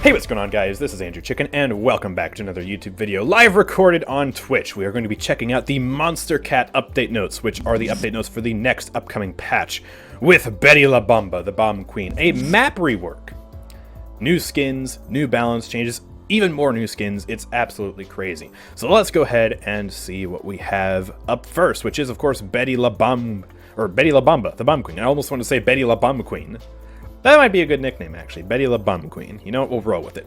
Hey, what's going on, guys? This is AndrewChicken, and welcome back to another YouTube video live recorded on Twitch. We are going to be checking out the Monstercat update notes, which are the update notes for the next upcoming patch, with Betty la Bomba, the Bomb Queen, a map rework. New skins, new balance changes, even more new skins. It's absolutely crazy. So let's go ahead and see what we have up first, which is, of course, Betty la Bomba, the Bomb Queen. I almost want to say Betty la Bomba Queen. That might be a good nickname, actually. Betty la Bomba Queen. You know what? We'll roll with it.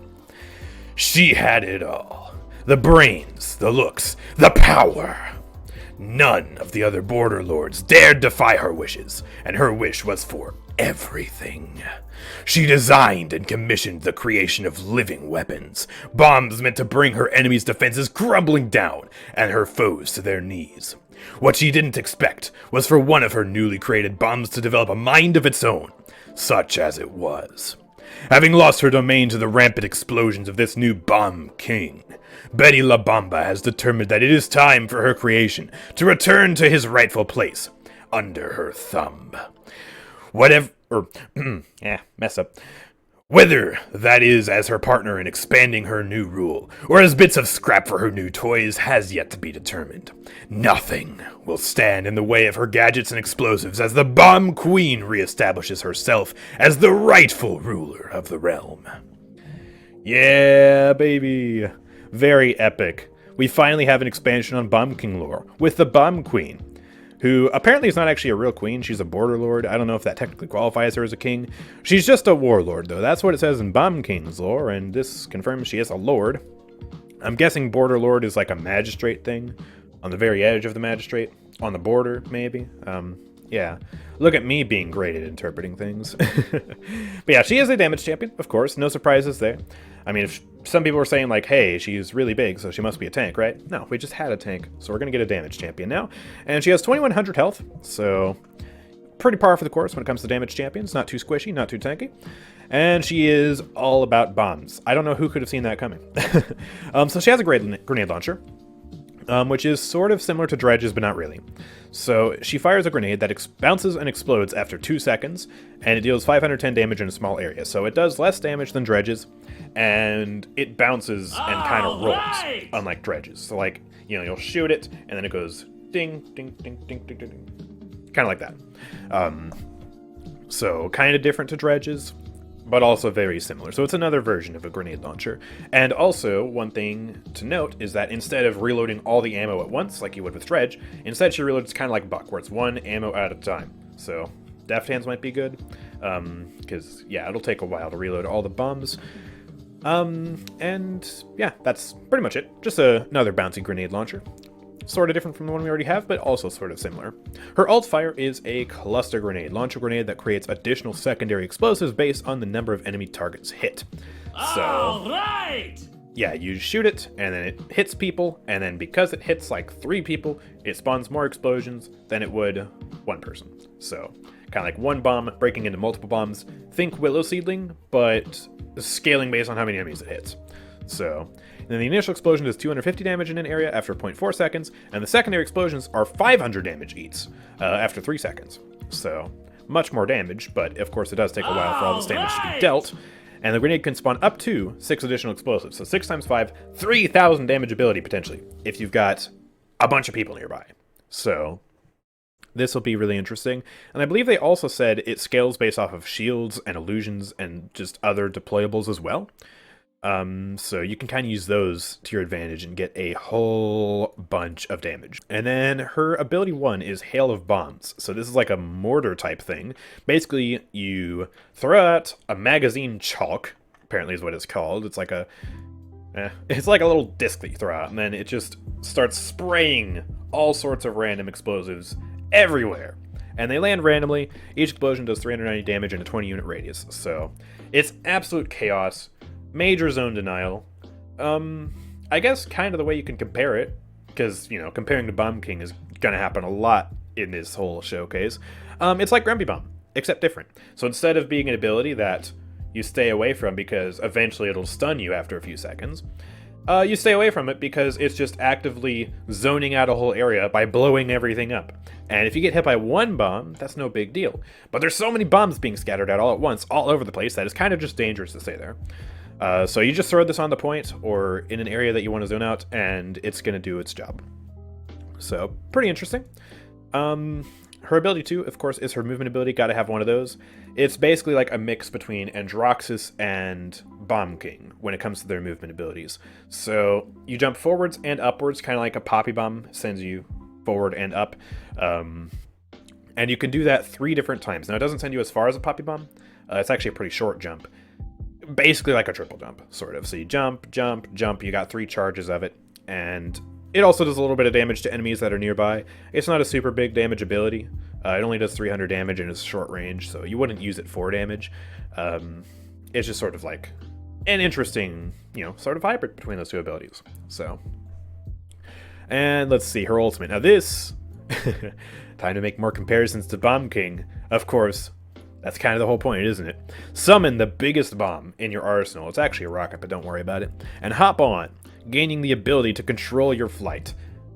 She had it all. The brains, the looks, the power. None of the other border lords dared defy her wishes, and her wish was for everything. She designed and commissioned the creation of living weapons, bombs meant to bring her enemies' defenses crumbling down and her foes to their knees. What she didn't expect was for one of her newly created bombs to develop a mind of its own, such as it was. Having lost her domain to the rampant explosions of this new Bomb King, Betty la Bomba has determined that it is time for her creation to return to his rightful place, under her thumb. Whether that is as her partner in expanding her new rule, or as bits of scrap for her new toys, has yet to be determined. Nothing will stand in the way of her gadgets and explosives as the Bomb Queen reestablishes herself as the rightful ruler of the realm. Yeah, baby. Very epic. We finally have an expansion on Bomb King lore, with the Bomb Queen, who apparently is not actually a real queen. She's a border lord. I don't know if that technically qualifies her as a king. She's just a warlord, though. That's what it says in Bomb King's lore, and this confirms she is a lord. I'm guessing border lord is like a magistrate thing, on the very edge of the magistrate, on the border, maybe. Yeah. Look at me being great at interpreting things. But yeah, she is a damage champion, of course. No surprises there. I mean, if some people were saying, like, hey, she's really big, so she must be a tank, right? No, we just had a tank, so we're going to get a damage champion now. And she has 2100 health, so pretty par for the course when it comes to damage champions. Not too squishy, not too tanky. And she is all about bombs. I don't know who could have seen that coming. So she has a grenade launcher, which is sort of similar to Dredge's, but not really. So she fires a grenade that bounces and explodes after 2 seconds, and it deals 510 damage in a small area. So it does less damage than Dredge's, and it bounces and kind of rolls, unlike Dredge's. So, like, you know, you'll shoot it, and then it goes ding, ding, ding, ding, ding, ding, ding. Kind of like that. So kind of different to Dredge's, but also very similar. So it's another version of a grenade launcher. And also, one thing to note is that instead of reloading all the ammo at once, like you would with Dredge, instead she reloads kind of like Buck, where it's one ammo at a time. So deft hands might be good, because, yeah, it'll take a while to reload all the bombs. And, yeah, that's pretty much it. Just another bouncy grenade launcher. Sort of different from the one we already have, but also sort of similar. Her alt fire is a cluster grenade, launch a grenade that creates additional secondary explosives based on the number of enemy targets hit. So, yeah, you shoot it, and then it hits people, and then because it hits like 3 people, it spawns more explosions than it would 1 person. So, kind of like one bomb breaking into multiple bombs. Think Willow Seedling, but scaling based on how many enemies it hits. So, and then the initial explosion does 250 damage in an area after 0.4 seconds, and the secondary explosions are 500 damage each after 3 seconds. So, much more damage, but of course it does take a while for all this damage to be dealt. And the grenade can spawn up to 6 additional explosives. So 6 times 5, 3,000 damage ability potentially, if you've got a bunch of people nearby. So, this will be really interesting. And I believe they also said it scales based off of shields and illusions and just other deployables as well. So you can kind of use those to your advantage and get a whole bunch of damage. And then her ability 1 is Hail of Bombs. So this is like a mortar type thing. Basically, you throw out a magazine chalk, apparently is what it's called. It's like it's like a little disc that you throw out, and then it just starts spraying all sorts of random explosives everywhere. And they land randomly. Each explosion does 390 damage in a 20 unit radius. So it's absolute chaos. Major zone denial. I guess kind of the way you can compare it, because, you know, comparing to Bomb King is going to happen a lot in this whole showcase. It's like Grumpy Bomb, except different. So instead of being an ability that you stay away from because eventually it'll stun you after a few seconds, you stay away from it because it's just actively zoning out a whole area by blowing everything up. And if you get hit by one bomb, that's no big deal. But there's so many bombs being scattered out all at once, all over the place, that it's kind of just dangerous to stay there. So you just throw this on the point or in an area that you want to zone out, and it's going to do its job. So pretty interesting. Her ability too, of course, is her movement ability. Got to have one of those. It's basically like a mix between Androxus and Bomb King when it comes to their movement abilities. So you jump forwards and upwards, kind of like a Poppy Bomb sends you forward and up. And you can do that 3 different times. Now, it doesn't send you as far as a Poppy Bomb. It's actually a pretty short jump. Basically like a triple jump, sort of. So you jump, jump, jump. You got 3 charges of it. And it also does a little bit of damage to enemies that are nearby. It's not a super big damage ability. It only does 300 damage and is short range, so you wouldn't use it for damage. It's just sort of like an interesting, sort of hybrid between those 2 abilities. So, and let's see, her ultimate. Now this, time to make more comparisons to Bomb King. Of course, that's kind of the whole point, isn't it? Summon the biggest bomb in your arsenal. It's actually a rocket, but don't worry about it. And hop on, gaining the ability to control your flight.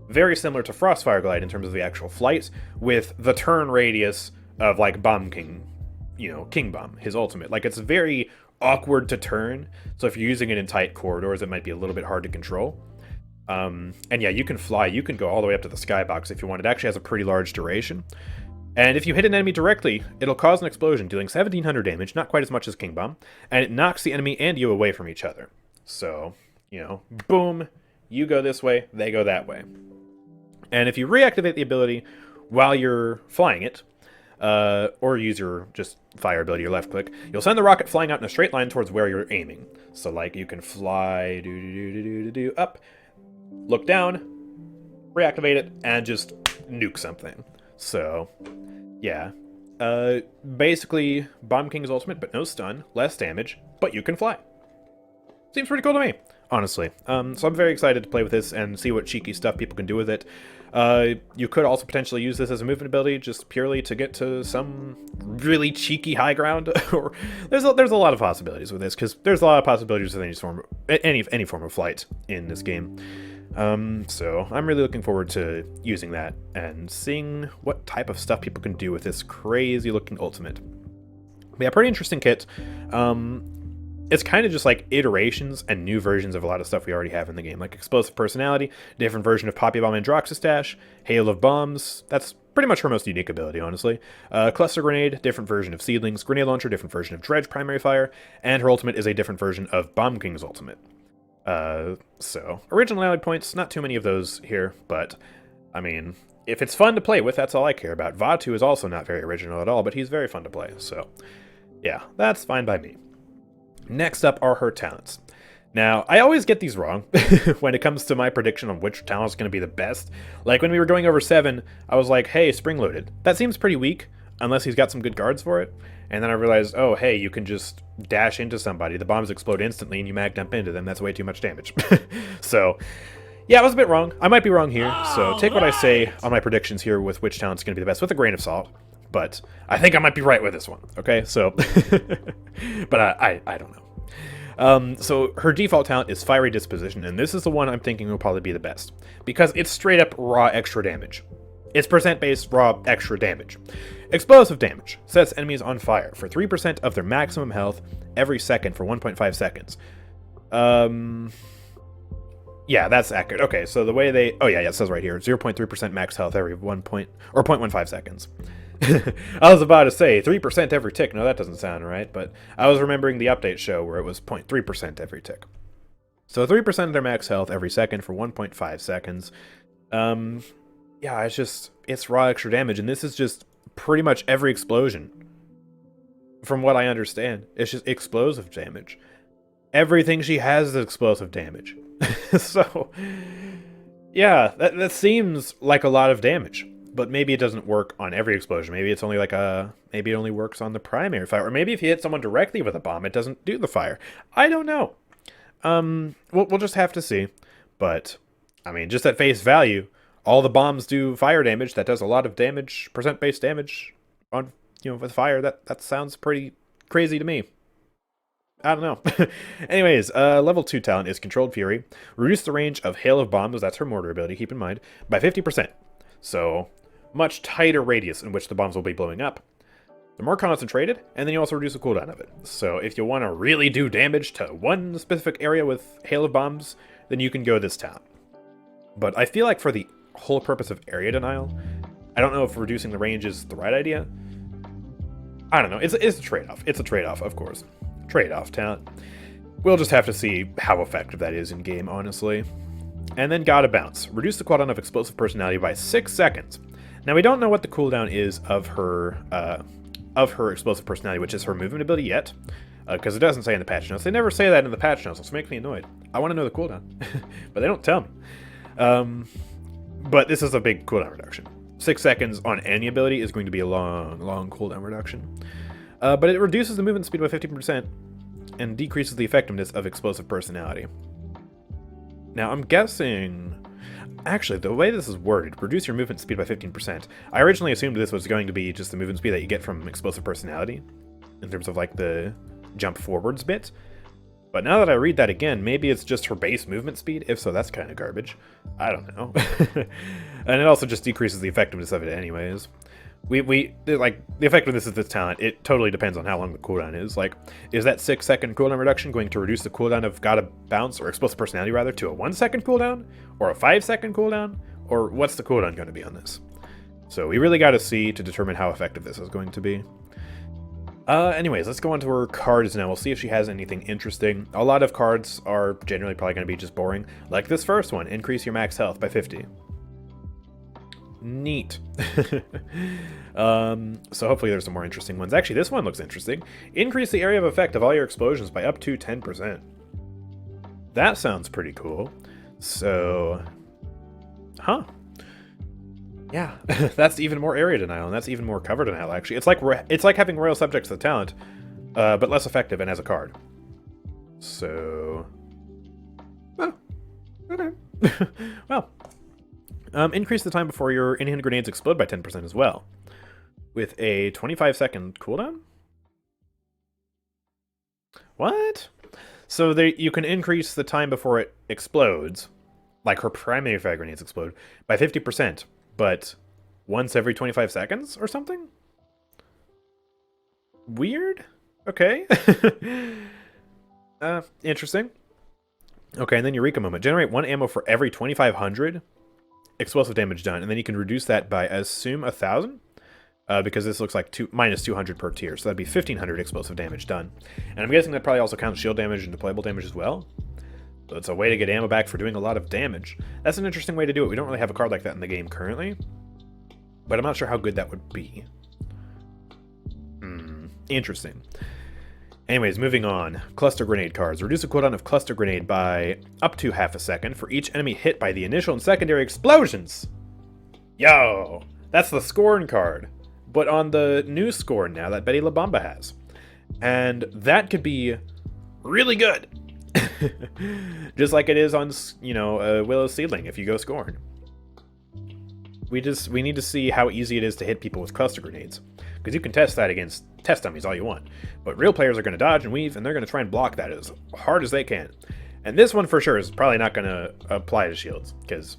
Very similar to Frostfire Glide in terms of the actual flight, with the turn radius of like Bomb King, King Bomb, his ultimate. Like, it's very awkward to turn, so if you're using it in tight corridors, it might be a little bit hard to control. And yeah, you can fly. You can go all the way up to the skybox if you want. It actually has a pretty large duration. And if you hit an enemy directly, it'll cause an explosion, dealing 1700 damage, not quite as much as King Bomb, and it knocks the enemy and you away from each other. So, boom, you go this way, they go that way. And if you reactivate the ability while you're flying it, or use your just fire ability, your left click, you'll send the rocket flying out in a straight line towards where you're aiming. So like you can fly up, look down, reactivate it, and just nuke something. So yeah, basically Bomb King's ultimate, but no stun, less damage, but you can fly. Seems pretty cool to me, honestly. So I'm very excited to play with this and see what cheeky stuff people can do with it. You could also potentially use this as a movement ability, just purely to get to some really cheeky high ground. Or there's a lot of possibilities with this, because there's a lot of possibilities with any form of flight in this game. So I'm really looking forward to using that and seeing what type of stuff people can do with this crazy looking ultimate. But yeah, pretty interesting kit. It's kind of just like iterations and new versions of a lot of stuff we already have in the game, like Explosive Personality, different version of Poppy Bomb and Androxus Dash, Hail of Bombs, that's pretty much her most unique ability, honestly. Cluster Grenade, different version of Seedlings, Grenade Launcher, different version of Dredge Primary Fire, and her ultimate is a different version of Bomb King's ultimate. So, originality points, not too many of those here, but, I mean, if it's fun to play with, that's all I care about. Vatu is also not very original at all, but he's very fun to play, so, yeah, that's fine by me. Next up are her talents. Now, I always get these wrong when it comes to my prediction on which talent is going to be the best. Like, when we were going over 7, I was like, hey, Spring-Loaded. That seems pretty weak, unless he's got some good guards for it. And then I realized, oh, hey, you can just dash into somebody. The bombs explode instantly, and you mag dump into them. That's way too much damage. So, yeah, I was a bit wrong. I might be wrong here. So take what I say on my predictions here with which talent's going to be the best with a grain of salt. But I think I might be right with this one, okay? So, but I don't know. So her default talent is Fiery Disposition, and this is the one I'm thinking will probably be the best, because it's straight up raw extra damage. It's percent-based raw extra damage. Explosive damage sets enemies on fire for 3% of their maximum health every second for 1.5 seconds. Yeah, that's accurate. Okay, so the way they... Oh, yeah, it says right here. 0.3% max health every 0.15 seconds. I was about to say 3% every tick. No, that doesn't sound right, but I was remembering the update show where it was 0.3% every tick. So 3% of their max health every second for 1.5 seconds. Yeah, it's raw extra damage, and this is just pretty much every explosion. From what I understand, it's just explosive damage. Everything she has is explosive damage. So, yeah, that seems like a lot of damage. But maybe it doesn't work on every explosion. Maybe it's only like maybe it only works on the primary fire. Or maybe if you hit someone directly with a bomb, it doesn't do the fire. I don't know. We'll just have to see. But, I mean, just at face value, all the bombs do fire damage. That does a lot of damage, percent-based damage on, with fire. That sounds pretty crazy to me. I don't know. Anyways, level 2 talent is Controlled Fury. Reduce the range of Hail of Bombs, that's her mortar ability, keep in mind, by 50%. So, much tighter radius in which the bombs will be blowing up. They're more concentrated, and then you also reduce the cooldown of it. So if you want to really do damage to one specific area with Hail of Bombs, then you can go this talent. But I feel like for the whole purpose of area denial, I don't know if reducing the range is the right idea. I don't know. It's a trade-off. It's a trade-off, of course. Trade-off talent. We'll just have to see how effective that is in-game, honestly. And then Gotta Bounce. Reduce the cooldown of Explosive Personality by 6 seconds. Now, we don't know what the cooldown is of her Explosive Personality, which is her movement ability yet, because it doesn't say in the patch notes. They never say that in the patch notes, which makes me annoyed. I want to know the cooldown, but they don't tell me. But this is a big cooldown reduction. 6 seconds on any ability is going to be a long, long cooldown reduction. But it reduces the movement speed by 50% and decreases the effectiveness of Explosive Personality. Now, I'm guessing... Actually, the way this is worded, reduce your movement speed by 15%. I originally assumed this was going to be just the movement speed that you get from Explosive Personality, in terms of, like, the jump forwards bit. But now that I read that again, maybe it's just her base movement speed. If so, that's kind of garbage. I don't know. And it also just decreases the effectiveness of it anyways. Like, the effectiveness of this talent, it totally depends on how long the cooldown is. Like, is that 6-second cooldown reduction going to reduce the cooldown of Gotta Bounce, or Explosive Personality rather, to a 1-second cooldown? Or a 5-second cooldown? Or what's the cooldown going to be on this? So we really got to see to determine how effective this is going to be. Anyways, let's go on to her cards now. We'll see if she has anything interesting. A lot of cards are generally probably going to be just boring. Like this first one, increase your max health by 50. Neat. So hopefully there's some more interesting ones. Actually, this one looks interesting. Increase the area of effect of all your explosions by up to 10%. That sounds pretty cool. So, huh. Yeah, that's even more area denial, and that's even more cover denial, actually. It's like having Royal Subjects the talent, but less effective and as a card. So... Oh, okay. Well... increase the time before your in-hand grenades explode by 10% as well, with a 25-second cooldown? What? So you can increase the time before it explodes, like her primary fire grenades explode, by 50%, but once every 25 seconds or something? Weird? Okay. Interesting. Okay, and then Eureka Moment. Generate 1 ammo for every 2,500 explosive damage done, and then you can reduce that by, assume, 1,000, because this looks like minus 200 per tier, so that'd be 1,500 explosive damage done. And I'm guessing that probably also counts shield damage and deployable damage as well. So it's a way to get ammo back for doing a lot of damage. That's an interesting way to do it. We don't really have a card like that in the game currently, but I'm not sure how good that would be. Interesting. Anyways, moving on. Cluster Grenade cards. Reduce the cooldown of Cluster Grenade by up to half a second for each enemy hit by the initial and secondary explosions. Yo! That's the Scorn card, but on the new Scorn now that Betty la Bomba has. And that could be really good. Just like it is on, Willow Seedling if you go Scorn. We need to see how easy it is to hit people with Cluster Grenades. Because you can test that against test dummies all you want. But real players are going to dodge and weave, and they're going to try and block that as hard as they can. And this one for sure is probably not going to apply to shields. Because,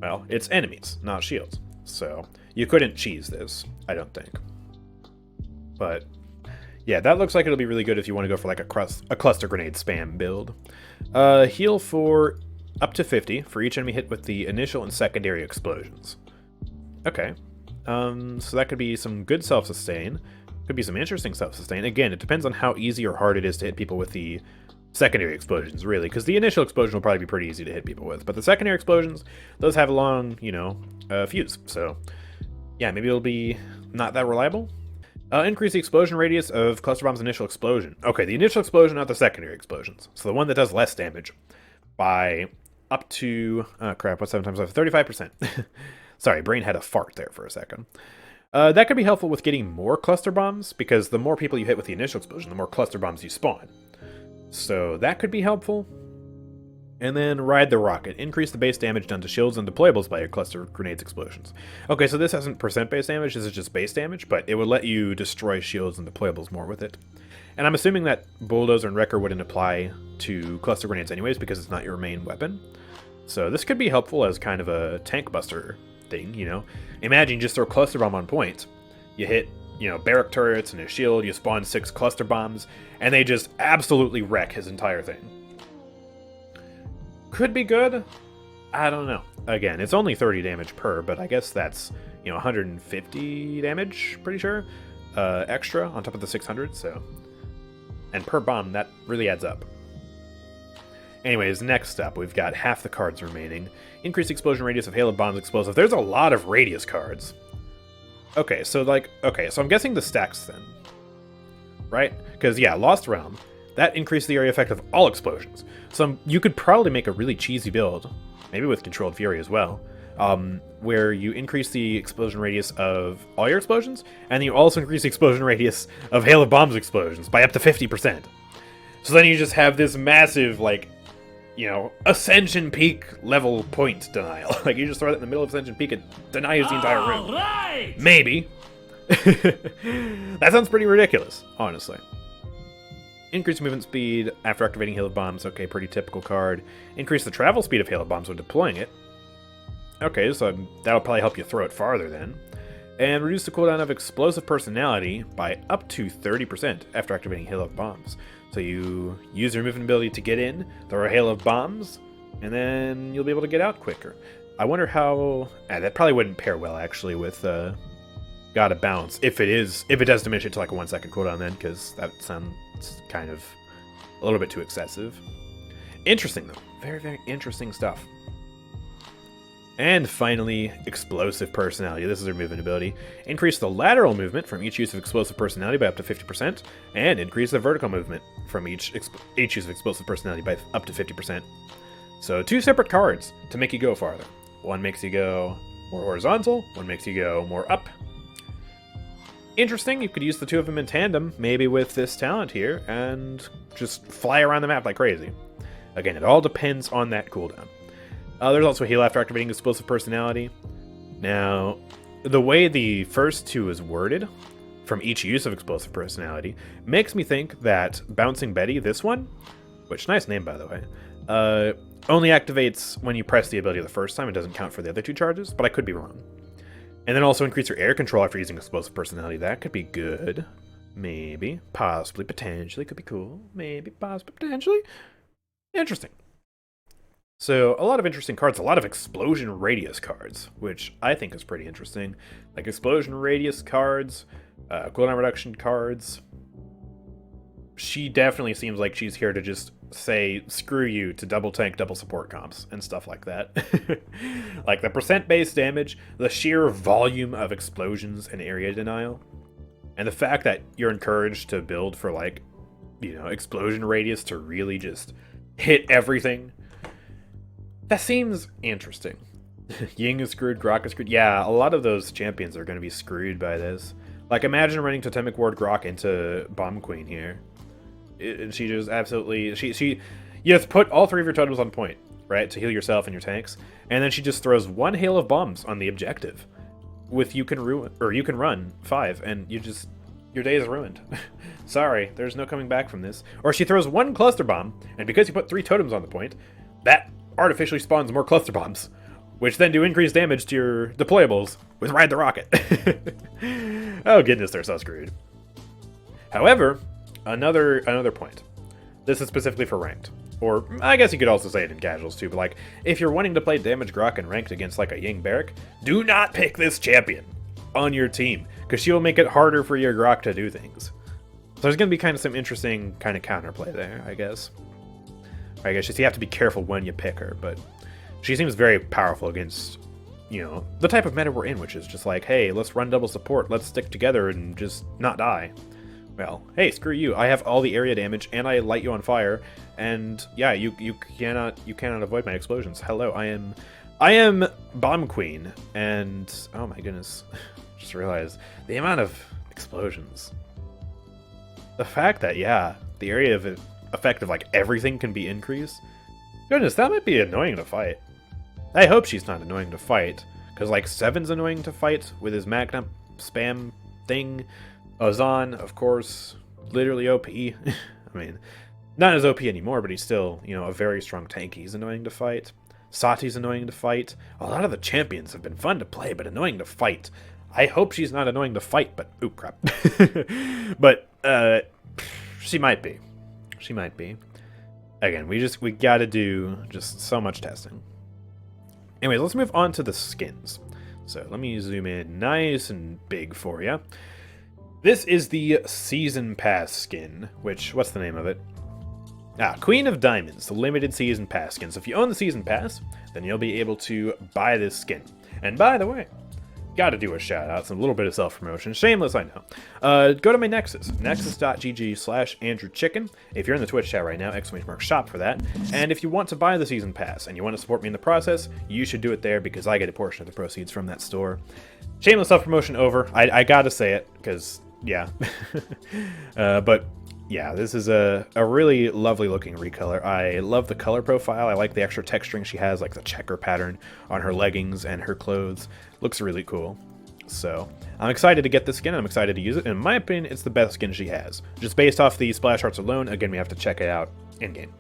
well, it's enemies, not shields. So, you couldn't cheese this, I don't think. But, yeah, that looks like it'll be really good if you want to go for like a Cluster Grenade spam build. Heal for up to 50 for each enemy hit with the initial and secondary explosions. Okay. So that could be some good self-sustain. Could be some interesting self-sustain. Again, it depends on how easy or hard it is to hit people with the secondary explosions, really. Because the initial explosion will probably be pretty easy to hit people with. But the secondary explosions, those have a long, fuse. So, yeah, maybe it'll be not that reliable. Increase the explosion radius of Cluster Bomb's initial explosion. Okay, the initial explosion, not the secondary explosions. So the one that does less damage by up to... what's 7 times 5? 35%. Sorry, brain had a fart there for a second. That could be helpful with getting more cluster bombs, because the more people you hit with the initial explosion, the more cluster bombs you spawn. So that could be helpful. And then Ride the Rocket. Increase the base damage done to shields and deployables by your Cluster Grenades explosions. Okay, so this isn't percent base damage, this is just base damage, but it would let you destroy shields and deployables more with it. And I'm assuming that Bulldozer and Wrecker wouldn't apply to Cluster Grenades anyways, because it's not your main weapon. So this could be helpful as kind of a tank buster thing, Imagine just throw Cluster Bomb on point. You hit barrack turrets and his shield, you spawn 6 cluster bombs, and they just absolutely wreck his entire thing. Could be good. I don't know. Again, it's only 30 damage per, but I guess that's, 150 damage, pretty sure, extra on top of the 600, so. And per bomb, that really adds up. Anyways, next up, we've got half the cards remaining. Increased explosion radius of hail of bombs explosive. There's a lot of radius cards. Okay, so I'm guessing the stacks then. Right? Because, yeah, Lost Realm, that increased the area effect of all explosions. So you could probably make a really cheesy build, maybe with Controlled Fury as well, where you increase the explosion radius of all your explosions, and then you also increase the explosion radius of Hail of Bombs explosions by up to 50%. So then you just have this massive, Ascension Peak level point denial. You just throw it in the middle of Ascension Peak, it denies the entire room. Right. Maybe. That sounds pretty ridiculous, honestly. Increase movement speed after activating Hail of Bombs. Okay, pretty typical card. Increase the travel speed of Hail of Bombs when deploying it. Okay, so that'll probably help you throw it farther then. And reduce the cooldown of Explosive Personality by up to 30% after activating Hail of Bombs. So you use your movement ability to get in, throw a Hail of Bombs, and then you'll be able to get out quicker. I wonder how... that probably wouldn't pair well, actually, with God of Bounce. If it does diminish it to like a 1 second cooldown then, because that sounds kind of a little bit too excessive. Interesting, though. Very, very interesting stuff. And finally, Explosive Personality. This is her movement ability. Increase the lateral movement from each use of Explosive Personality by up to 50%, and increase the vertical movement from each use of Explosive Personality by up to 50%. So 2 separate cards to make you go farther. One makes you go more horizontal, one makes you go more up. Interesting, you could use the 2 of them in tandem, maybe with this talent here, and just fly around the map like crazy. Again, it all depends on that cooldown. There's also heal after activating Explosive Personality. Now, the way the first 2 is worded, from each use of Explosive Personality, makes me think that Bouncing Betty, this one, which, nice name by the way, only activates when you press the ability the first time. It doesn't count for the other 2 charges, but I could be wrong. And then also increase your air control after using Explosive Personality. That could be good. Maybe. Possibly. Potentially. Could be cool. Maybe. Possibly. Potentially. Interesting. So, a lot of interesting cards. A lot of Explosion Radius cards, which I think is pretty interesting. Like Explosion Radius cards, cooldown reduction cards. She definitely seems like she's here to just say, screw you to double tank, double support comps, and stuff like that. Like the percent base damage, the sheer volume of explosions and area denial, and the fact that you're encouraged to build for explosion radius to really just hit everything. That seems interesting. Ying is screwed, Grok is screwed. Yeah, a lot of those champions are going to be screwed by this. Like, imagine running Totemic Ward Grok into Bomb Queen here. And she just absolutely... You have to put all 3 of your totems on point, right? To heal yourself and your tanks. And then she just throws 1 hail of bombs on the objective. With you can run 5, and your day is ruined. Sorry, there's no coming back from this. Or she throws 1 cluster bomb, and because you put 3 totems on the point, that artificially spawns more cluster bombs, which then do increased damage to your deployables with Ride the Rocket. Oh goodness, they're so screwed. However, another point. This is specifically for ranked. Or, I guess you could also say it in casuals too, but if you're wanting to play damage Grok and ranked against a Ying Barrack, do not pick this champion on your team, because she will make it harder for your Grok to do things. So there's going to be some interesting counterplay there, I guess. I guess you have to be careful when you pick her, but she seems very powerful against, the type of meta we're in, which is just hey, let's run double support, let's stick together and just not die. Well, hey, screw you, I have all the area damage, and I light you on fire, and yeah, you cannot avoid my explosions. Hello, I am Bomb Queen, and oh my goodness, just realized the amount of explosions. The fact that, yeah, the area of effect of everything can be increased. Goodness, that might be annoying to fight. I hope she's not annoying to fight, because 7's annoying to fight with his Magna spam thing. Ozan, of course, literally OP. I mean, not as OP anymore, but he's still, a very strong tank. He's annoying to fight. Sati's annoying to fight. A lot of the champions have been fun to play, but annoying to fight. I hope she's not annoying to fight, but oop, crap. But she might be. She might be. Again, we gotta do just so much testing. Anyways, let's move on to the skins. So let me zoom in nice and big for you. This is the Season Pass skin, which, what's the name of it? Queen of Diamonds, the limited Season Pass skin. So if you own the Season Pass, then you'll be able to buy this skin. And by the way, gotta do a shout out, some little bit of self-promotion. Shameless, I know. Go to my Nexus, nexus.gg/AndrewChicken. If you're in the Twitch chat right now, !shop for that. And if you want to buy the Season Pass and you want to support me in the process, you should do it there because I get a portion of the proceeds from that store. Shameless self-promotion over. I gotta say it, because, yeah. But yeah, this is a really lovely looking recolor. I love the color profile. I like the extra texturing she has, like the checker pattern on her leggings and her clothes. Looks really cool. So I'm excited to get this skin. I'm excited to use it. In my opinion, it's the best skin she has. Just based off the splash arts alone, again, we have to check it out in-game.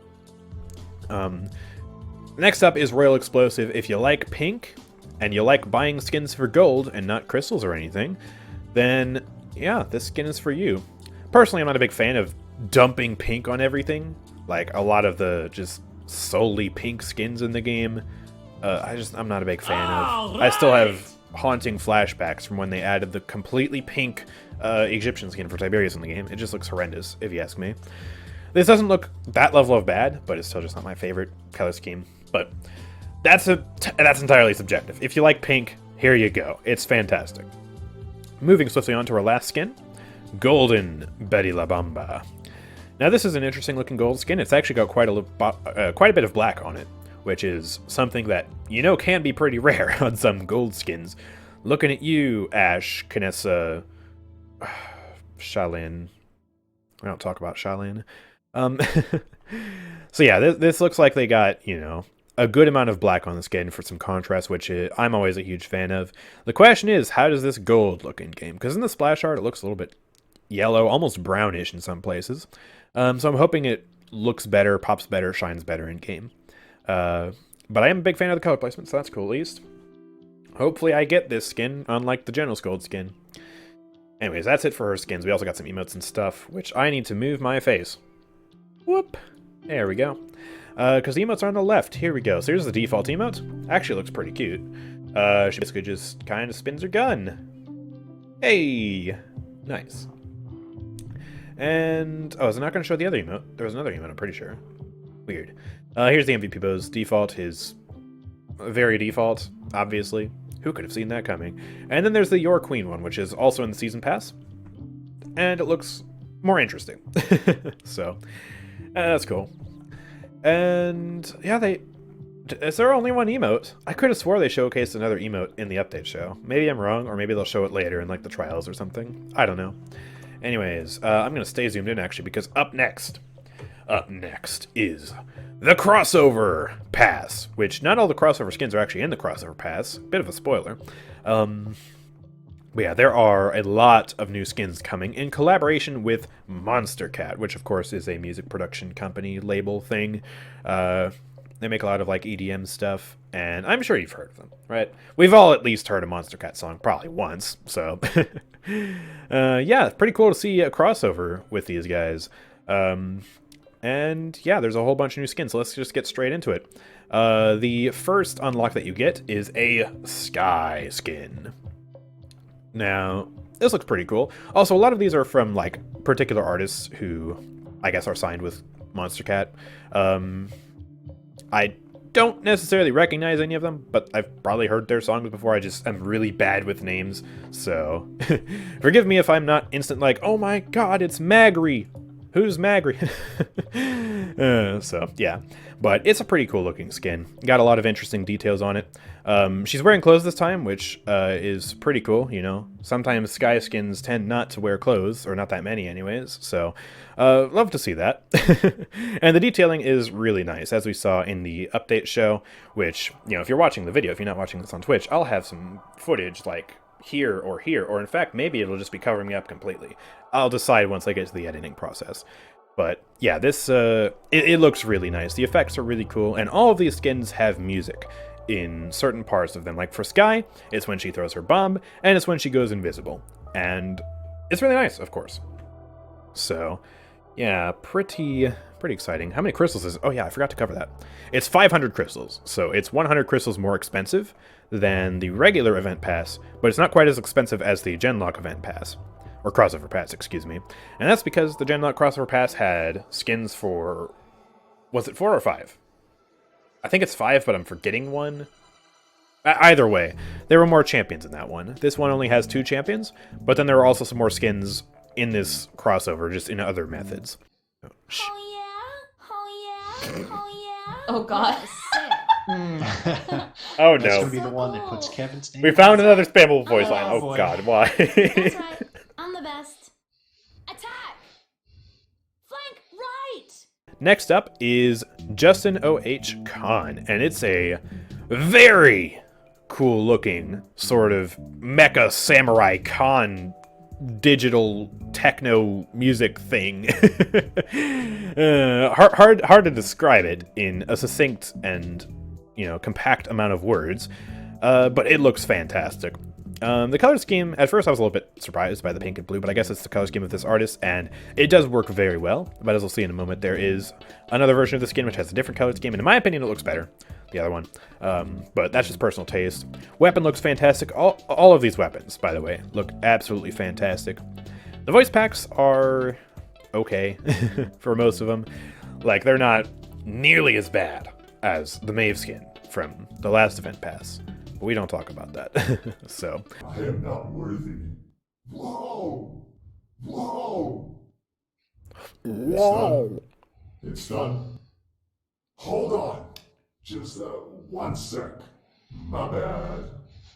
Next up is Royal Explosive. If you like pink and you like buying skins for gold and not crystals or anything, then yeah, this skin is for you. Personally, I'm not a big fan of dumping pink on everything. Like a lot of the just solely pink skins in the game, I'm not a big fan of. I still have haunting flashbacks from when they added the completely pink Egyptian skin for Tiberius in the game. It just looks horrendous, if you ask me. This doesn't look that level of bad, but it's still just not my favorite color scheme. But that's entirely subjective. If you like pink, here you go. It's fantastic. Moving swiftly on to our last skin. Golden Betty la Bomba. Now this is an interesting looking gold skin. It's actually got quite a bit of black on it, which is something that you know can be pretty rare on some gold skins. Looking at you, Ash, Kanessa, Shalin. We don't talk about Shalin. So yeah, this looks like they got, you know, a good amount of black on the skin for some contrast, which I'm always a huge fan of. The question is, how does this gold look in game? Because in the splash art, it looks a little bit yellow, almost brownish in some places. So I'm hoping it looks better, pops better, shines better in game. But I am a big fan of the color placement, so that's cool at least. Hopefully I get this skin, unlike the General's Gold skin. Anyways, that's it for her skins. We also got some emotes and stuff, which I need to move my face. Whoop. There we go. Because the emotes are on the left. Here we go. So here's the default emote. Actually looks pretty cute. She basically just kind of spins her gun. Hey! Nice. And, oh, is it not going to show the other emote? There was another emote, I'm pretty sure. Weird. Here's the MVP pose. Default is very default, obviously. Who could have seen that coming? And then there's the Your Queen one, which is also in the Season Pass. And it looks more interesting. So, that's cool. And, yeah, is there only one emote? I could have swore they showcased another emote in the update show. Maybe I'm wrong, or maybe they'll show it later in, like, the trials or something. I don't know. Anyways, I'm going to stay zoomed in, actually, because up next is the Crossover Pass, which not all the crossover skins are actually in the Crossover Pass. Bit of a spoiler. But yeah, there are a lot of new skins coming in collaboration with Monstercat, which of course is a music production company label thing. They make a lot of like EDM stuff, and I'm sure you've heard of them, right? We've all at least heard a Monstercat song probably once, so yeah, it's pretty cool to see a crossover with these guys. And yeah, there's a whole bunch of new skins, so let's just get straight into it. The first unlock that you get is a Skye skin. Now, this looks pretty cool. Also, a lot of these are from, like, particular artists who, I guess, are signed with Monstercat. I don't necessarily recognize any of them, but I've probably heard their songs before. I'm really bad with names, so forgive me if I'm not instant like, oh my god, it's Magree! Who's Magree? So, yeah. But it's a pretty cool looking skin. Got a lot of interesting details on it. She's wearing clothes this time, which is pretty cool, you know. Sometimes Skye skins tend not to wear clothes, or not that many anyways, so love to see that. And the detailing is really nice, as we saw in the update show, which, you know, if you're watching the video, if you're not watching this on Twitch, I'll have some footage, like, here, or in fact, maybe it'll just be covering me up completely. I'll decide once I get to the editing process. But yeah, this it looks really nice. The effects are really cool, and all of these skins have music. in certain parts of them. Like for Skye, it's when she throws her bomb, and it's when she goes invisible. And it's really nice, of course. So, yeah, pretty exciting. How many crystals is it? Oh yeah, I forgot to cover that. It's 500 crystals, so it's 100 crystals more expensive than the regular event pass, but it's not quite as expensive as the Genlock event pass. Or crossover pass, excuse me. And that's because the Genlock crossover pass had skins for... Was it 4 or 5? I think it's 5, but I'm forgetting one. Either way, there were more champions in that one. This one only has 2 champions, but then there are also some more skins in this crossover, just in other methods. Oh yeah? Oh yeah? Oh yeah? Oh god. Oh no. That's gonna be the one that puts Kevin's name. We found another spammable voice line. Oh boy. god, why? That's right. I'm the best. Attack! Flank right! Next up is Justin O.H. Khan, and it's a very cool looking sort of mecha samurai Khan digital techno music thing. Hard to describe it in a succinct and, compact amount of words, but it looks fantastic. The color scheme, at first I was a little bit surprised by the pink and blue, but I guess it's the color scheme of this artist, and it does work very well. But as we'll see in a moment, there is another version of the skin which has a different color scheme, and in my opinion it looks better, the other one. But that's just personal taste. Weapon looks fantastic. All of these weapons, by the way, look absolutely fantastic. The voice packs are okay for most of them. Like, they're not nearly as bad as the Maeve skin from the last event pass. We don't talk about that. So. I am not worthy. Whoa! Whoa! Whoa! It's done. Hold on. Just 1 sec. My bad.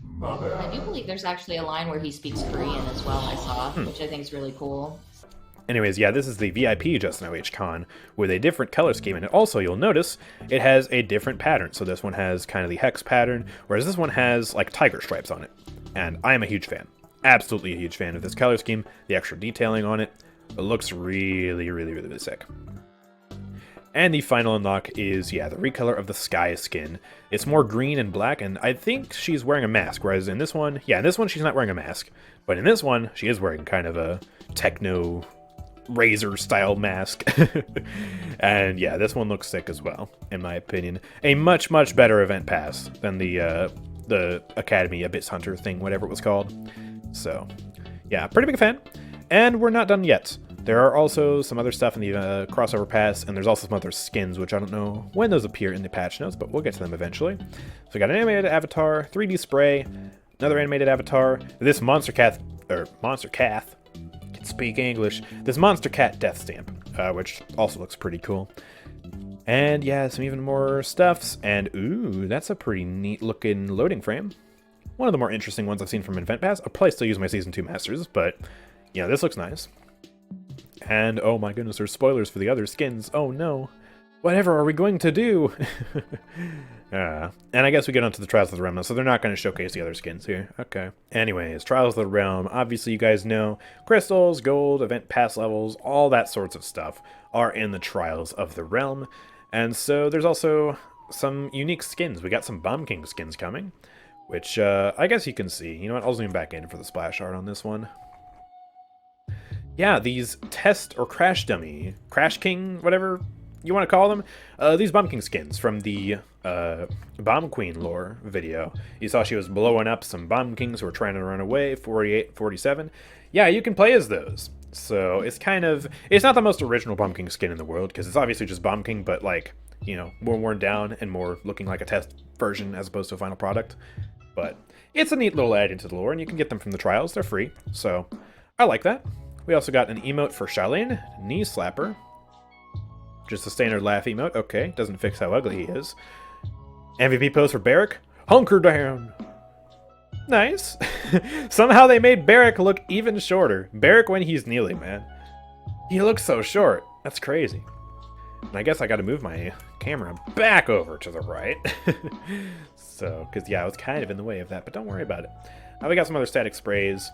My bad. I do believe there's actually a line where he speaks Korean as well, I saw, which I think is really cool. Anyways, yeah, this is the VIP Justin O.H. Khan with a different color scheme, and also, you'll notice, it has a different pattern. So this one has kind of the hex pattern, whereas this one has, like, tiger stripes on it. And I am a huge fan. Absolutely a huge fan of this color scheme, the extra detailing on it. It looks really, really, really, really sick. And the final unlock is, yeah, the recolor of the Skye skin. It's more green and black, and I think she's wearing a mask, whereas in this one, yeah, in this one she's not wearing a mask. But in this one, she is wearing kind of a techno razor style mask. And yeah, this one looks sick as well, in my opinion. A much better event pass than the Academy Abyss Hunter thing, whatever it was called. So yeah, pretty big fan. And we're not done yet. There are also some other stuff in the crossover pass, and there's also some other skins, which I don't know when those appear in the patch notes, but we'll get to them eventually. So we got an animated avatar, 3D spray, another animated avatar, this Monstercat can speak English, this Monstercat death stamp, which also looks pretty cool. And yeah, some even more stuffs, and ooh, that's a pretty neat looking loading frame. One of the more interesting ones I've seen from Event Pass. I'll probably still use my Season 2 Masters, but yeah, this looks nice. And oh my goodness, there's spoilers for the other skins. Oh no. Whatever are we going to do? And I guess we get onto the Trials of the Realm now, so they're not going to showcase the other skins here. Okay. Anyways, Trials of the Realm, obviously you guys know, crystals, gold, event pass levels, all that sorts of stuff are in the Trials of the Realm. And so there's also some unique skins. We got some Bomb King skins coming, which I guess you can see. You know what, I'll zoom back in for the splash art on this one. Yeah, these test or crash dummy, Crash King, whatever you want to call them, these Bomb King skins from the Bomb Queen lore video. You saw she was blowing up some Bomb Kings who were trying to run away, 48, 47. Yeah, you can play as those. So it's kind of, it's not the most original Bomb King skin in the world, because it's obviously just Bomb King, but like, you know, more worn down and more looking like a test version as opposed to a final product. But it's a neat little add into the lore, and you can get them from the trials. They're free, so I like that. We also got an emote for Shaolin, Knee Slapper. Just a standard laugh emote. Okay, doesn't fix how ugly he is. MVP pose for Barrack. Hunker down. Nice. Somehow they made Barrack look even shorter. Barrack when he's kneeling, man. He looks so short. That's crazy. And I guess I gotta move my camera back over to the right. So, because yeah, I was kind of in the way of that, but don't worry about it. We got some other static sprays.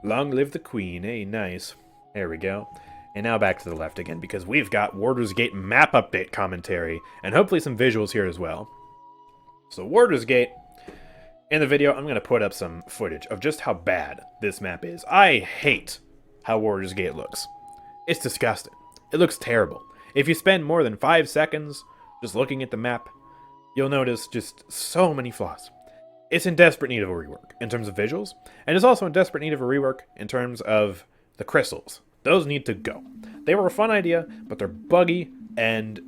Long live the Queen. Hey, nice. There we go. And now back to the left again, because we've got Warder's Gate map update commentary, and hopefully some visuals here as well. So Warder's Gate. In the video, I'm going to put up some footage of just how bad this map is. I hate how Warder's Gate looks. It's disgusting. It looks terrible. If you spend more than 5 seconds just looking at the map, you'll notice just so many flaws. It's in desperate need of a rework in terms of visuals, and it's also in desperate need of a rework in terms of the crystals. Those need to go. They were a fun idea, but they're buggy, and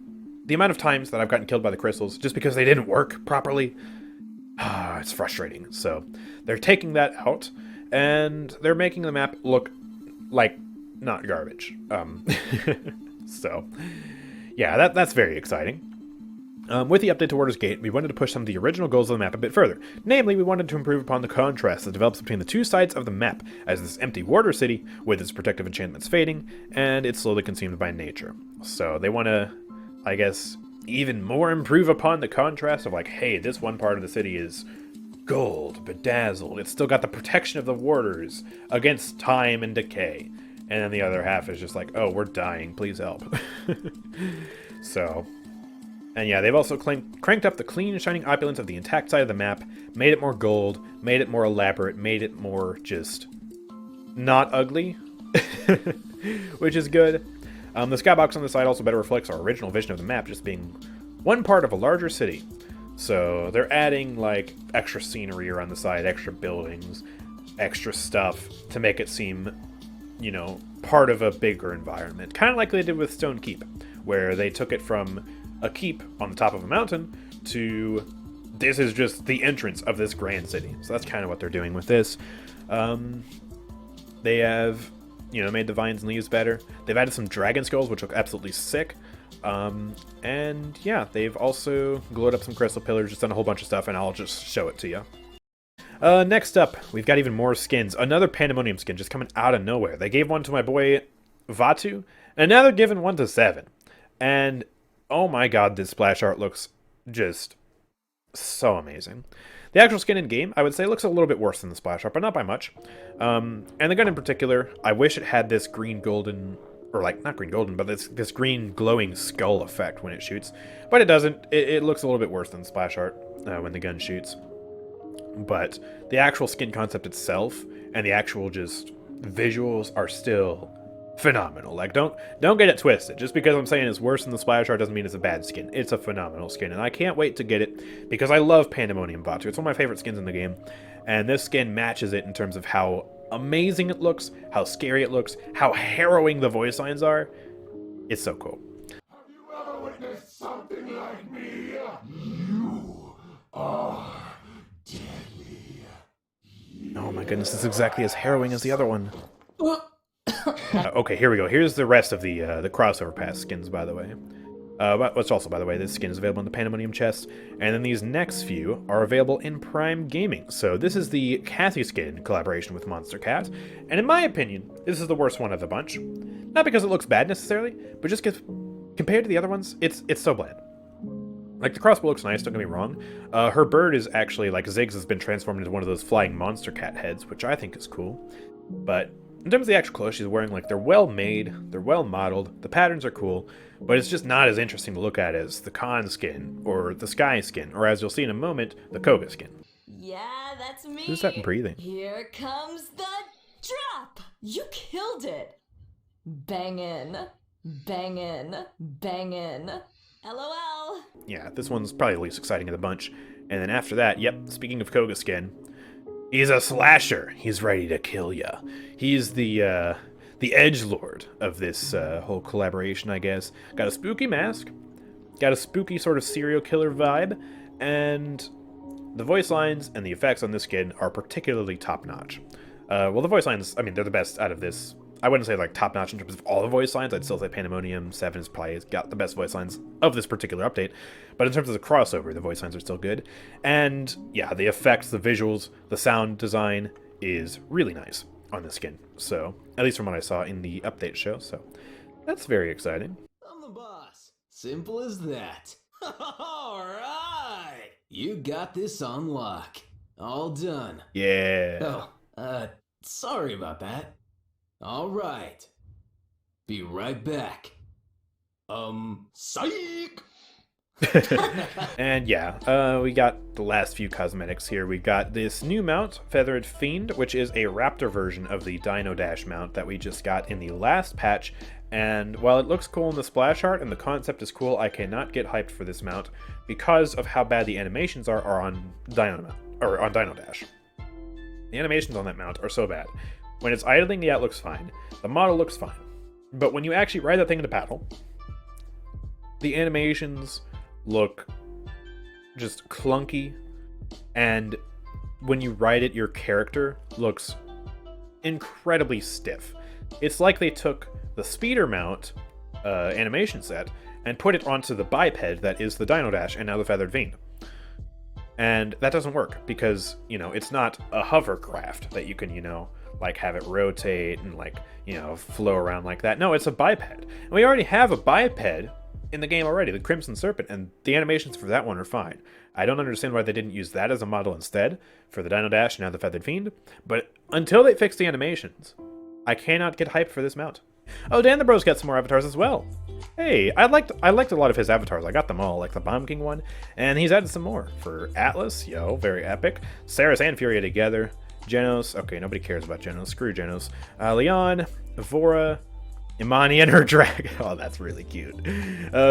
the amount of times that I've gotten killed by the crystals just because they didn't work properly, it's frustrating. So they're taking that out, and they're making the map look like not garbage. So yeah, that's very exciting. With the update to Warder's Gate, we wanted to push some of the original goals of the map a bit further. Namely, we wanted to improve upon the contrast that develops between the two sides of the map, as this empty Warder city, with its protective enchantments fading, and it's slowly consumed by nature. So they want to, I guess, even more improve upon the contrast of like, hey, this one part of the city is gold, bedazzled, it's still got the protection of the warders against time and decay. And then the other half is just like, oh, we're dying, please help. So... And yeah, they've also cranked up the clean and shining opulence of the intact side of the map, made it more gold, made it more elaborate, made it more just not ugly, which is good. The skybox on the side also better reflects our original vision of the map, just being one part of a larger city. So they're adding like extra scenery around the side, extra buildings, extra stuff to make it seem, you know, part of a bigger environment. Kind of like they did with Stone Keep, where they took it from a keep on the top of a mountain to this is just the entrance of this grand city. So that's kind of what they're doing with this. They have, you know, made the vines and leaves better. They've added some dragon skulls, which look absolutely sick. And yeah, they've also glowed up some crystal pillars, just done a whole bunch of stuff, and I'll just show it to you. Next up, we've got even more skins. Another Pandemonium skin just coming out of nowhere. They gave one to my boy Vatu, and now they're giving one to Seven. And oh my god, this splash art looks just so amazing. The actual skin in game, I would say, looks a little bit worse than the splash art, but not by much. And the gun in particular, I wish it had this green golden, or like, not green golden, but this green glowing skull effect when it shoots. But it doesn't. It looks a little bit worse than the splash art when the gun shoots. But the actual skin concept itself and the actual just visuals are still phenomenal. Like, don't get it twisted. Just because I'm saying it's worse than the splash art doesn't mean it's a bad skin. It's a phenomenal skin, and I can't wait to get it because I love Pandemonium Vatu. It's one of my favorite skins in the game, and this skin matches it in terms of how amazing it looks, how scary it looks, how harrowing the voice lines are. It's so cool. Have you ever witnessed something like me? You are deadly. Oh my goodness, this is exactly as harrowing as the other one. Okay, here we go. Here's the rest of the crossover pass skins, by the way. Which also, by the way, this skin is available in the Pandemonium chest. And then these next few are available in Prime Gaming. So this is the Cassie skin collaboration with Monstercat. And in my opinion, this is the worst one of the bunch. Not because it looks bad necessarily, but just because compared to the other ones, it's so bland. Like, the crossbow looks nice, don't get me wrong. Her bird is actually, like, Ziggs has been transformed into one of those flying Monstercat heads, which I think is cool. But in terms of the actual clothes she's wearing, like, they're well made, they're well modeled, the patterns are cool, but it's just not as interesting to look at as the Khan skin, or the Skye skin, or as you'll see in a moment, the Koga skin. Yeah, that's me. Who's that breathing? Here comes the drop. You killed it. Bangin', bangin', bangin'. LOL. Yeah, this one's probably the least exciting of the bunch. And then after that, yep, speaking of Koga skin, he's a slasher. He's ready to kill ya. He's the edgelord of this whole collaboration, I guess. Got a spooky mask, got a spooky sort of serial killer vibe, and the voice lines and the effects on this skin are particularly top-notch. Well, the voice lines, I mean, they're the best out of this. I wouldn't say like top-notch in terms of all the voice lines. I'd still say Pandemonium VII is probably got the best voice lines of this particular update. But in terms of the crossover, the voice lines are still good. And yeah, the effects, the visuals, the sound design is really nice on this skin. So, at least from what I saw in the update show. So, that's very exciting. I'm the boss. Simple as that. Alright! You got this on lock. All done. Yeah. Oh, sorry about that. Alright. Be right back. Psych! And yeah, we got the last few cosmetics here. We got this new mount, Feathered Fiend, which is a raptor version of the Dino Dash mount that we just got in the last patch. And while it looks cool in the splash art and the concept is cool, I cannot get hyped for this mount because of how bad the animations are on Dino Dash. The animations on that mount are so bad. When it's idling, yeah, it looks fine. The model looks fine. But when you actually ride that thing into battle, the animations look just clunky, and when you ride it, your character looks incredibly stiff. It's like they took the speeder mount animation set and put it onto the biped that is the Dino Dash and now the Feathered Fiend. And that doesn't work because, you know, it's not a hovercraft that you can, you know, like have it rotate and like, you know, flow around like that. No, it's a biped. And we already have a biped in the game already, the Crimson Serpent, and the animations for that one are fine. I don't understand why they didn't use that as a model instead for the Dino Dash and now the Feathered Fiend, but until they fix the animations, I cannot get hyped for this mount. Oh, Dan the Bro's got some more avatars as well. Hey, I liked a lot of his avatars. I got them all, like the Bomb King one, and he's added some more. For Atlas, yo, very epic. Ceres and Furia together. Genos, okay, nobody cares about Genos. Screw Genos. Leon, Evora, Imani and her dragon. Oh, that's really cute.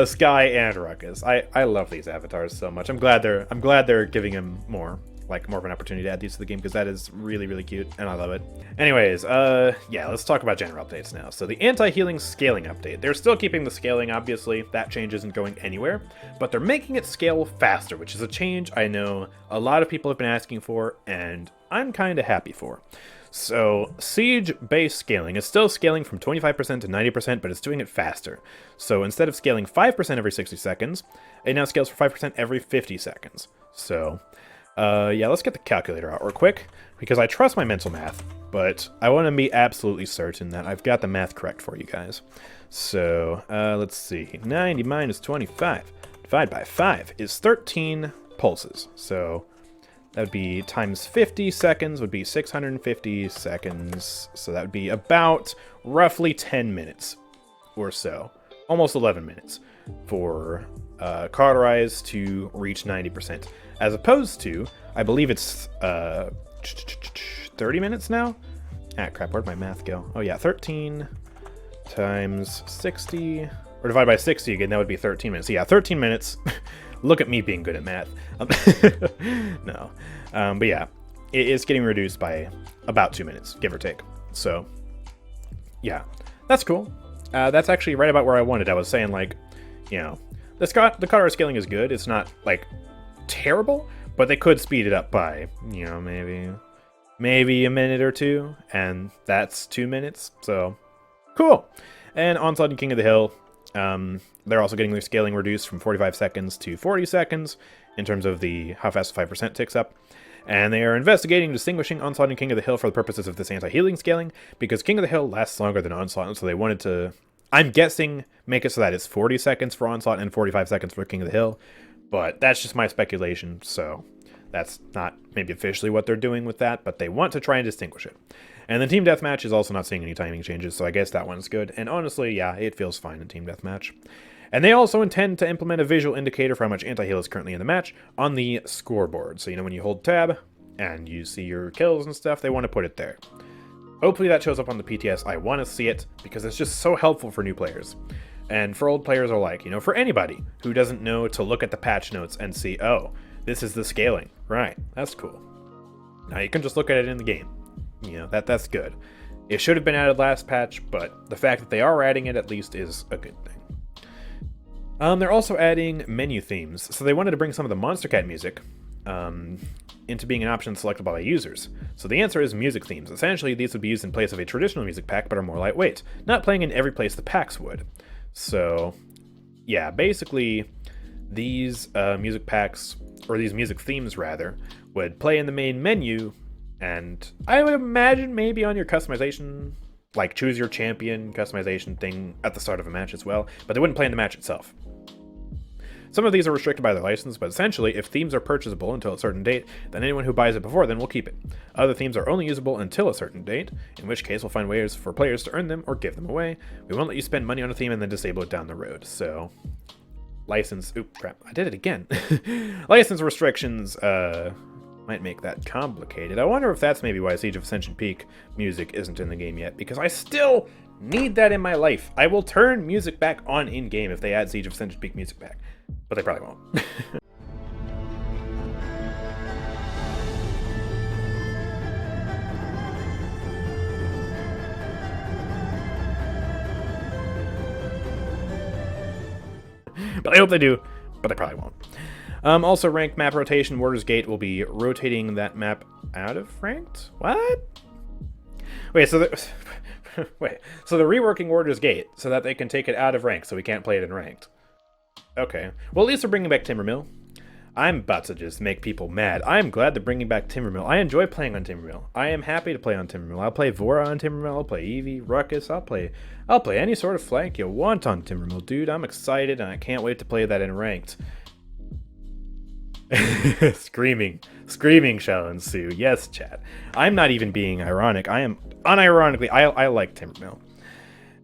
Skye and Ruckus. I love these avatars so much. I'm glad they're giving him more of an opportunity to add these to the game, because that is really, really cute, and I love it. Anyways, yeah, let's talk about general updates now. So the anti-healing scaling update. They're still keeping the scaling, obviously. That change isn't going anywhere, but they're making it scale faster, which is a change I know a lot of people have been asking for, and I'm kind of happy for. So, Siege-based scaling is still scaling from 25% to 90%, but it's doing it faster. So instead of scaling 5% every 60 seconds, it now scales for 5% every 50 seconds. So, yeah, let's get the calculator out real quick, because I trust my mental math, but I want to be absolutely certain that I've got the math correct for you guys. So, let's see. 90 minus 25 divided by 5 is 13 pulses. So that would be times 50 seconds would be 650 seconds. So that would be about roughly 10 minutes or so. Almost 11 minutes for Cauterize to reach 90%. As opposed to, I believe it's 30 minutes now? Ah, crap, where'd my math go? Oh yeah, 13 times 60, or divided by 60 again, that would be 13 minutes. So yeah, 13 minutes. Look at me being good at math. No. But yeah, it is getting reduced by about 2 minutes, give or take. So, yeah, that's cool. That's actually right about where I wanted. I was saying, like, you know, the Cauterize scaling is good. It's not, like, terrible, but they could speed it up by, you know, maybe a minute or two, and that's 2 minutes. So, cool. And Onslaught and King of the Hill, they're also getting their scaling reduced from 45 seconds to 40 seconds in terms of how fast the 5% ticks up. And they are investigating distinguishing Onslaught and King of the Hill for the purposes of this anti-healing scaling, because King of the Hill lasts longer than Onslaught, and so they wanted to, I'm guessing, make it so that it's 40 seconds for Onslaught and 45 seconds for King of the Hill, but that's just my speculation, so that's not maybe officially what they're doing with that, but they want to try and distinguish it. And the Team Deathmatch is also not seeing any timing changes, so I guess that one's good. And honestly, yeah, it feels fine in Team Deathmatch. And they also intend to implement a visual indicator for how much anti-heal is currently in the match on the scoreboard. So, you know, when you hold tab and you see your kills and stuff, they want to put it there. Hopefully that shows up on the PTS. I want to see it because it's just so helpful for new players. And for old players alike, you know, for anybody who doesn't know to look at the patch notes and see, oh, this is the scaling. Right, that's cool. Now you can just look at it in the game. You know, that's good. It should have been added last patch, but the fact that they are adding it at least is a good thing. They're also adding menu themes. So they wanted to bring some of the Monstercat music into being an option selectable by users. So the answer is music themes. Essentially, these would be used in place of a traditional music pack, but are more lightweight, not playing in every place the packs would. So, yeah, basically, these music packs, or these music themes rather, would play in the main menu, and I would imagine maybe on your customization, like choose your champion customization thing at the start of a match as well, but they wouldn't play in the match itself. Some of these are restricted by their license, but essentially, if themes are purchasable until a certain date, then anyone who buys it before then will keep it. Other themes are only usable until a certain date, in which case we'll find ways for players to earn them or give them away. We won't let you spend money on a theme and then disable it down the road. So, license... Oop, crap. I did it again. License restrictions might make that complicated. I wonder if that's maybe why Siege of Ascension Peak music isn't in the game yet, because I still need that in my life. I will turn music back on in-game if they add Siege of Ascension Peak music back, but they probably won't. But I hope they do, but they probably won't. Also, ranked map rotation. Warder's Gate will be rotating that map out of ranked? What? Wait, so the... Wait, so they're reworking Warder's Gate so that they can take it out of ranked, so we can't play it in ranked. Okay. Well, at least they're bringing back Timbermill. I'm about to just make people mad. I am glad they're bringing back Timbermill. I enjoy playing on Timbermill. I am happy to play on Timbermill. I'll play Vora on Timbermill. I'll play Eevee, Ruckus. I'll play any sort of flank you want on Timbermill, dude. I'm excited, and I can't wait to play that in ranked. Screaming shall ensue. Yes, chat. I'm not even being ironic. I am unironically. I like Timbermill,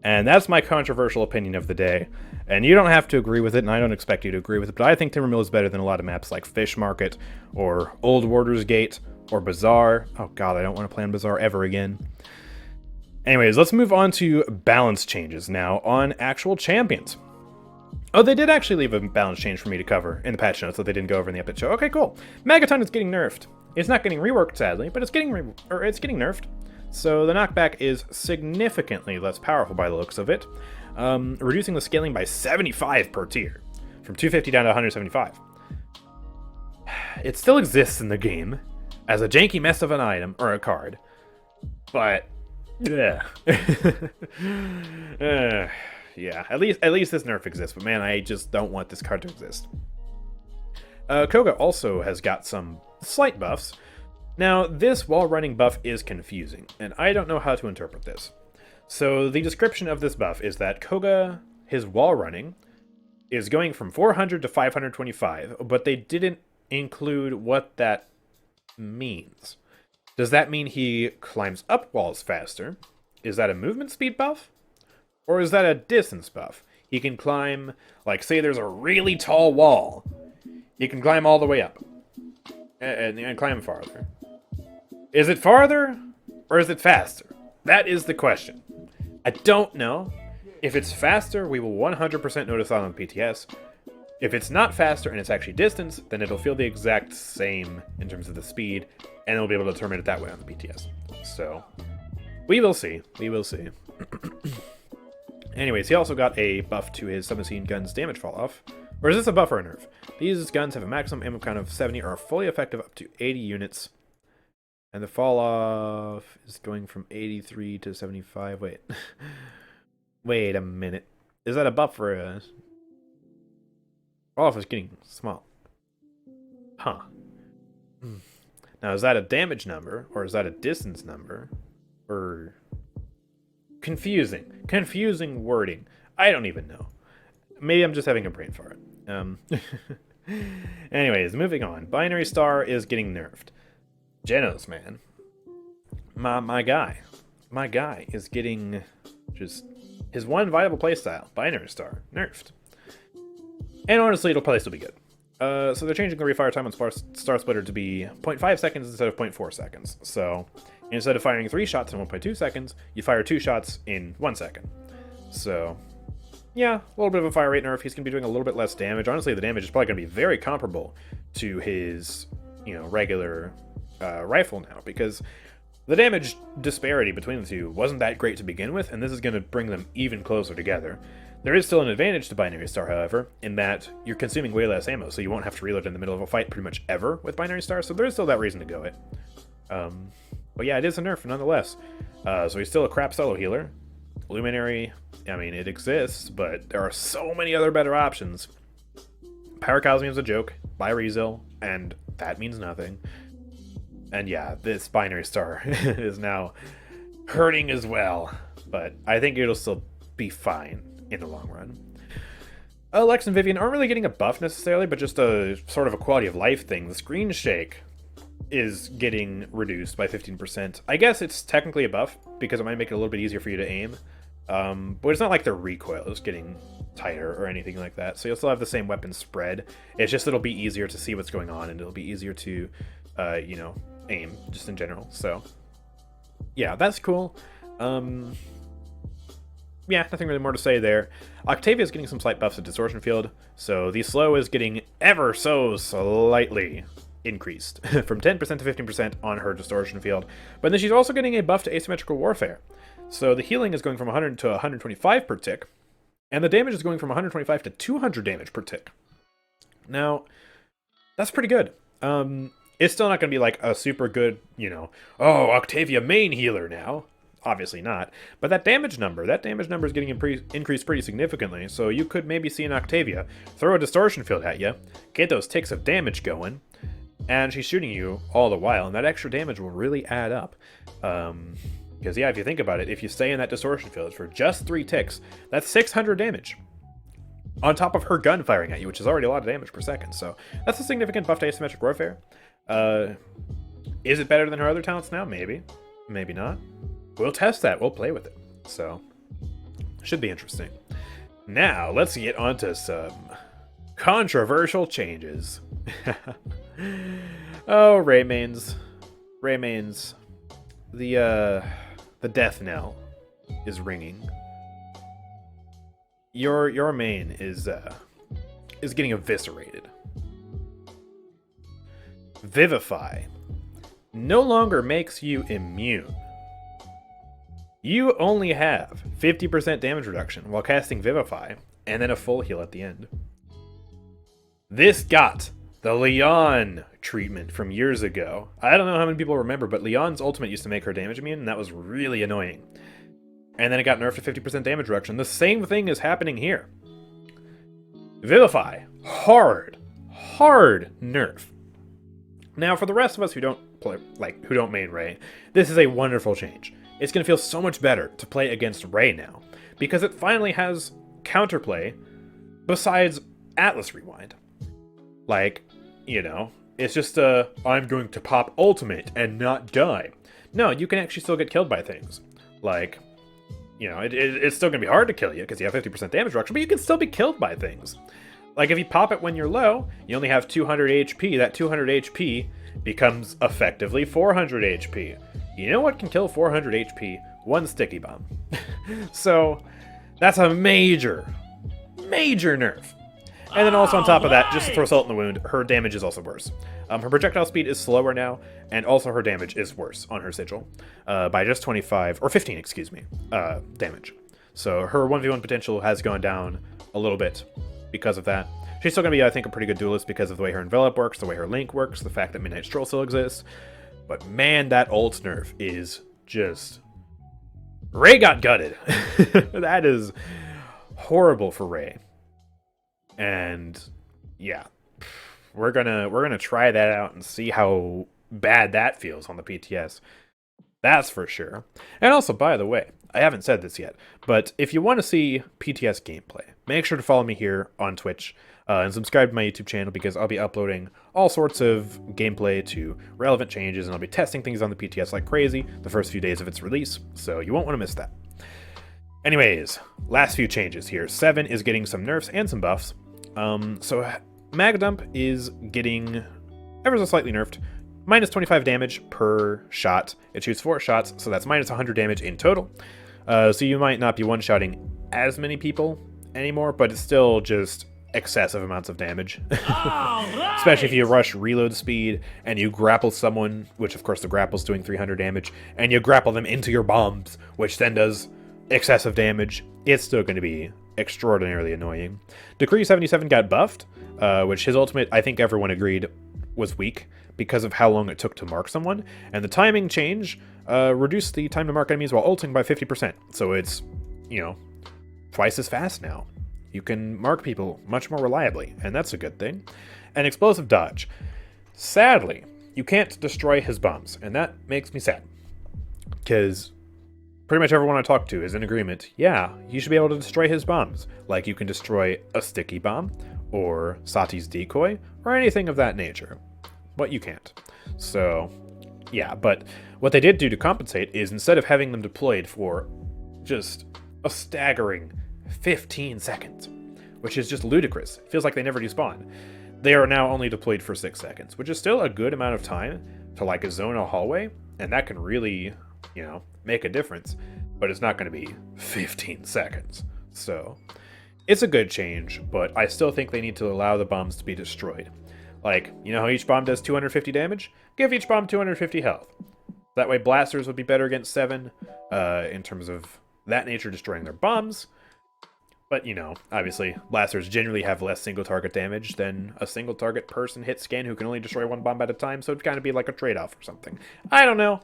and that's my controversial opinion of the day. And you don't have to agree with it, and I don't expect you to agree with it, but I think Timbermill is better than a lot of maps like Fish Market, or Old Warder's Gate, or Bazaar. Oh god, I don't want to play on Bazaar ever again. Anyways, let's move on to balance changes now on actual champions. Oh, they did actually leave a balance change for me to cover in the patch notes that they didn't go over in the update show. Okay, cool. Magaton is getting nerfed. It's not getting reworked, sadly, but it's getting nerfed. So the knockback is significantly less powerful by the looks of it. Reducing the scaling by 75 per tier, from 250 down to 175. It still exists in the game as a janky mess of an item or a card, but yeah, yeah. At least this nerf exists. But man, I just don't want this card to exist. Koga also has got some slight buffs. Now, this wall running buff is confusing, and I don't know how to interpret this. So the description of this buff is that Koga, his wall running, is going from 400 to 525, but they didn't include what that means. Does that mean he climbs up walls faster? Is that a movement speed buff? Or is that a distance buff? He can climb, like say there's a really tall wall. He can climb all the way up. And climb farther. Is it farther? Or is it faster? That is the question. I don't know. If it's faster, we will 100% notice that on PTS. If it's not faster and it's actually distance, then it'll feel the exact same in terms of the speed, and we'll be able to determine it that way on the PTS. So, we will see. We will see. Anyways, he also got a buff to his submachine gun's damage fall off. Or is this a buff or a nerf? These guns have a maximum ammo count of 70 or are fully effective up to 80 units. And the fall off is going from 83 to 75. Wait. Wait a minute. Is that a buff or a... Fall off is getting small. Huh. Now, is that a damage number? Or is that a distance number? Or... Confusing. Confusing wording. I don't even know. Maybe I'm just having a brain fart. Anyways, moving on. Binary Star is getting nerfed. Genos, man. My guy is getting just his one viable playstyle, Binary Star, nerfed. And honestly, it'll probably still be good. So they're changing the refire time on Star Splitter to be 0.5 seconds instead of 0.4 seconds. So instead of firing 3 shots in 1.2 seconds, you fire 2 shots in 1 second. So yeah, a little bit of a fire rate nerf. He's going to be doing a little bit less damage. Honestly, the damage is probably going to be very comparable to his, regular rifle now, because the damage disparity between the two wasn't that great to begin with, and this is going to bring them even closer together. There is still an advantage to Binary Star, however, in that you're consuming way less ammo, so you won't have to reload in the middle of a fight pretty much ever with Binary Star, so there is still that reason to go it. But yeah, it is a nerf nonetheless. So he's still a crap solo healer. Luminary, I mean, it exists, but there are so many other better options. Power Cosmium's a joke, buy Rezil, and that means nothing. And yeah, this Binary Star is now hurting as well, but I think it'll still be fine in the long run. Lex and Vivian aren't really getting a buff necessarily, but just a sort of a quality of life thing. The screen shake is getting reduced by 15%. I guess it's technically a buff, because it might make it a little bit easier for you to aim. But it's not like the recoil is getting tighter or anything like that. So you'll still have the same weapon spread. It's just it'll be easier to see what's going on, and it'll be easier to, aim just in general. So yeah, that's cool. Yeah, nothing really more to say there. Octavia is getting some slight buffs at Distortion Field, so the slow is getting ever so slightly increased from 10% to 15% on her Distortion Field. But then she's also getting a buff to Asymmetrical Warfare. So the healing is going from 100 to 125 per tick, and the damage is going from 125 to 200 damage per tick. Now, that's pretty good. It's still not going to be like a super good, oh, Octavia main healer now. Obviously not. But that damage number is getting increased pretty significantly. So you could maybe see an Octavia throw a Distortion Field at you, get those ticks of damage going, and she's shooting you all the while, and that extra damage will really add up. Because, yeah, if you think about it, if you stay in that Distortion Field for just 3 ticks, that's 600 damage. On top of her gun firing at you, which is already a lot of damage per second. So that's a significant buff to Asymmetric Warfare. Is it better than her other talents now? Maybe. Maybe not. We'll test that. We'll play with it. So, should be interesting. Now, let's get on to some controversial changes. Oh, Raymains. Raymains. The death knell is ringing. Your main is getting eviscerated. Vivify no longer makes you immune. You only have 50% damage reduction while casting Vivify, and then a full heal at the end. This got the Leon treatment from years ago. I don't know how many people remember, but Leon's ultimate used to make her damage immune, and that was really annoying. And then it got nerfed to 50% damage reduction. The same thing is happening here. Vivify. Hard nerf. Now, for the rest of us who don't play, who don't main Ray, this is a wonderful change. It's going to feel so much better to play against Ray now, because it finally has counterplay besides Atlas Rewind. It's just I'm going to pop ultimate and not die. No, you can actually still get killed by things. It's still going to be hard to kill you because you have 50% damage reduction, but you can still be killed by things. Like, if you pop it when you're low, you only have 200 HP. That 200 HP becomes effectively 400 HP. You know what can kill 400 HP? One sticky bomb. So, that's a major nerf. And then also on top of that, just to throw salt in the wound, her damage is also worse. Her projectile speed is slower now, and also her damage is worse on her sigil by just 15 damage. So her 1v1 potential has gone down a little bit because of that. She's still going to be, I think, a pretty good duelist because of the way her envelop works, the way her link works, the fact that Midnight Stroll still exists. But man, that ult nerf is just... Ray got gutted. That is horrible for Ray. And yeah, we're gonna try that out and see how bad that feels on the PTS. That's for sure. And also, by the way, I haven't said this yet, but if you want to see PTS gameplay, make sure to follow me here on Twitch and subscribe to my YouTube channel, because I'll be uploading all sorts of gameplay to relevant changes, and I'll be testing things on the PTS like crazy the first few days of its release, so you won't want to miss that. Anyways, last few changes here. 7 is getting some nerfs and some buffs. So Mag Dump is getting ever so slightly nerfed. Minus 25 damage per shot. It shoots 4 shots, so that's minus 100 damage in total. So you might not be one-shotting as many people anymore, but it's still just excessive amounts of damage. Right. Especially if you rush reload speed and you grapple someone, which of course the grapple's doing 300 damage, and you grapple them into your bombs, which then does excessive damage. It's still going to be extraordinarily annoying. Decree 77 got buffed, which his ultimate, I think everyone agreed, was weak because of how long it took to mark someone, and the timing change reduced the time to mark enemies while ulting by 50%. So it's, twice as fast now. You can mark people much more reliably, and that's a good thing. And explosive dodge. Sadly, you can't destroy his bombs, and that makes me sad. Because pretty much everyone I talk to is in agreement, yeah, you should be able to destroy his bombs. Like you can destroy a sticky bomb, or Sati's decoy, or anything of that nature. But you can't. So, yeah, but what they did do to compensate is instead of having them deployed for just a staggering 15 seconds, which is just ludicrous. It feels like they never despawn. They are now only deployed for 6 seconds, which is still a good amount of time to like zone a hallway, and that can really, you know, make a difference, but it's not going to be 15 seconds. So it's a good change, but I still think they need to allow the bombs to be destroyed. Like, you know how each bomb does 250 damage? Give each bomb 250 health. That way blasters would be better against 7 in terms of that nature destroying their bombs. But, you know, obviously, blasters generally have less single target damage than a single target person hit scan who can only destroy 1 bomb at a time, so it'd kind of be like a trade-off or something. I don't know.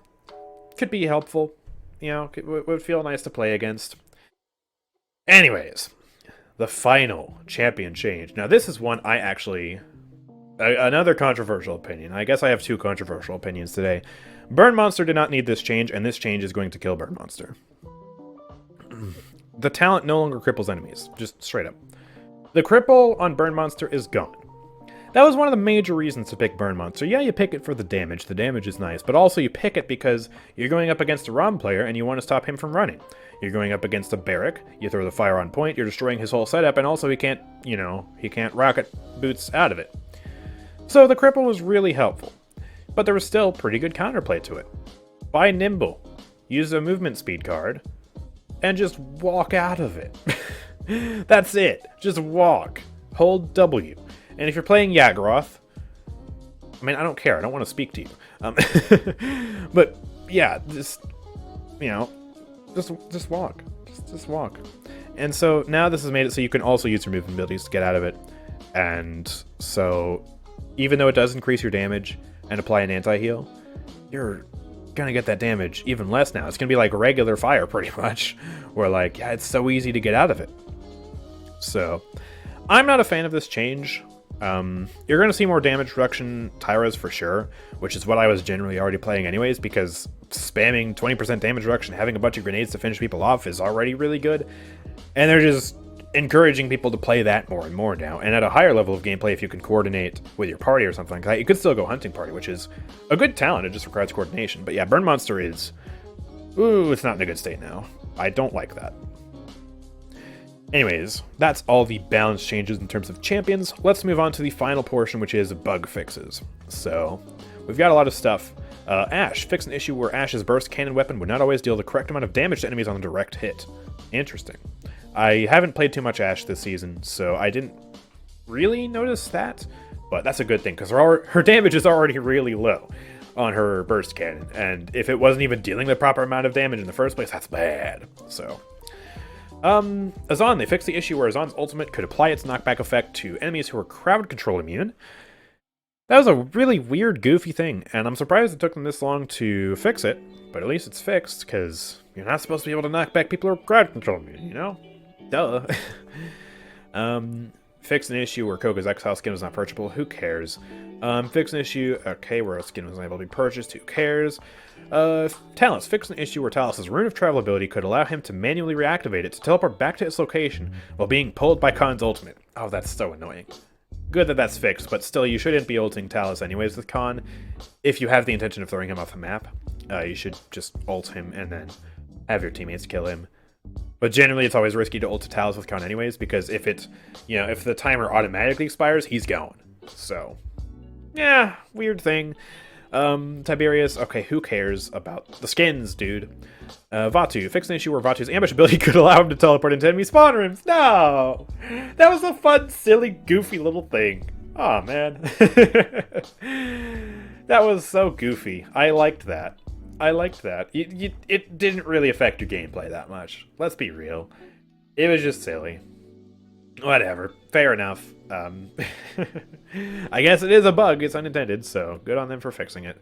Could be helpful. You know, would feel nice to play against. Anyways, the final champion change. Now, this is one I actually... another controversial opinion. I guess I have 2 controversial opinions today. Burn Monster did not need this change, and this change is going to kill Burn Monster. The talent no longer cripples enemies, just straight up. The cripple on Burn Monster is gone. That was one of the major reasons to pick Burn Monster. Yeah, you pick it for the damage is nice, but also you pick it because you're going up against a ROM player and you want to stop him from running. You're going up against a barrack, you throw the fire on point, you're destroying his whole setup, and also he can't, you know, he can't rocket boots out of it. So the cripple was really helpful, but there was still pretty good counterplay to it. Buy Nimble, use a movement speed card, and just walk out of it. That's it. Just walk. Hold W. And if you're playing Yagroth, I mean, I don't care. I don't want to speak to you. But yeah, just, you know, just walk. Just walk. And so now this has made it so you can also use your movement abilities to get out of it. And so even though it does increase your damage and apply an anti-heal, you're gonna get that damage even less now. It's gonna be like regular fire pretty much, where like, yeah, it's so easy to get out of it. So I'm not a fan of this change. You're gonna see more damage reduction Tyras for sure, which is what I was generally already playing anyways, because spamming 20% damage reduction, having a bunch of grenades to finish people off is already really good, and they're just encouraging people to play that more and more now. And at a higher level of gameplay, if you can coordinate with your party or something like that, you could still go hunting party, which is a good talent. It just requires coordination. But yeah, Burn Monster is... ooh, it's not in a good state now. I don't like that. Anyways, that's all the balance changes in terms of champions. Let's move on to the final portion, which is bug fixes. So, we've got a lot of stuff. Ash. Fix an issue where Ash's burst cannon weapon would not always deal the correct amount of damage to enemies on a direct hit. Interesting. I haven't played too much Ash this season, so I didn't really notice that, but that's a good thing, because her damage is already really low on her burst cannon, and if it wasn't even dealing the proper amount of damage in the first place, that's bad. So, Azan, they fixed the issue where Azan's ultimate could apply its knockback effect to enemies who are crowd control immune. That was a really weird, goofy thing, and I'm surprised it took them this long to fix it, but at least it's fixed, because you're not supposed to be able to knock back people who are crowd control immune, you know? Duh. Fix an issue where Koga's exile skin was not purchasable. Who cares? Fix an issue, okay, where a skin was unable to be purchased. Who cares? Talus. Fix an issue where Talus's Rune of Travel ability could allow him to manually reactivate it to teleport back to its location while being pulled by Khan's ultimate. Oh, that's so annoying. Good that that's fixed, but still, you shouldn't be ulting Talus anyways with Khan. If you have the intention of throwing him off the map, you should just ult him and then have your teammates kill him. But generally, it's always risky to ult to Talus with Khan anyways, because if it, you know, if the timer automatically expires, he's gone. So, yeah, weird thing. Tiberius, okay, who cares about the skins, dude? Vatu, fix an issue where Vatu's ambush ability could allow him to teleport into enemy spawn rooms. No! That was a fun, silly, goofy little thing. Oh man. That was so goofy. I liked that. It didn't really affect your gameplay that much. Let's be real. It was just silly. Whatever. Fair enough. I guess it is a bug. It's unintended, so good on them for fixing it.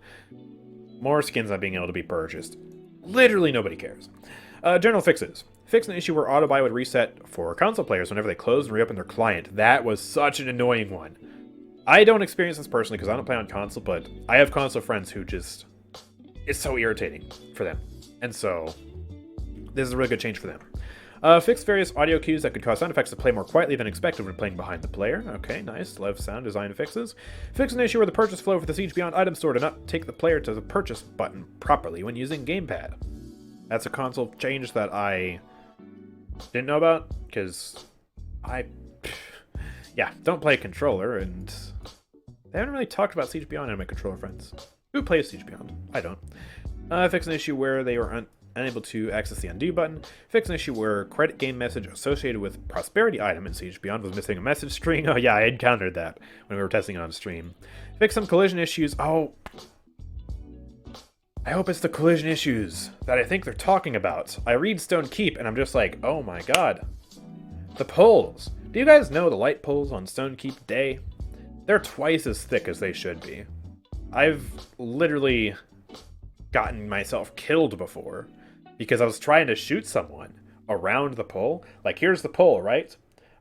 More skins not being able to be purchased. Literally nobody cares. General fixes. Fix an issue where auto-buy would reset for console players whenever they close and reopen their client. That was such an annoying one. I don't experience this personally because I don't play on console, but I have console friends who just... it's so irritating for them. And so, this is a really good change for them. Fix various audio cues that could cause sound effects to play more quietly than expected when playing behind the player. Okay, nice. Love sound design fixes. Fix an issue where the purchase flow for the Siege Beyond item store did not take the player to the purchase button properly when using gamepad. That's a console change that I didn't know about, because yeah, don't play controller, and they haven't really talked about Siege Beyond in my controller friends. Who plays Siege Beyond? I don't. Fix an issue where they were unable to access the undo button. Fix an issue where credit game message associated with prosperity item in Siege Beyond was missing a message string. Oh yeah, I encountered that when we were testing it on stream. Fix some collision issues. Oh, I hope it's the collision issues that I think they're talking about. I read Stone Keep and I'm just like, oh my god. The poles. Do you guys know the light poles on Stone Keep Day? They're twice as thick as they should be. I've literally gotten myself killed before because I was trying to shoot someone around the pole. Like, here's the pole, right?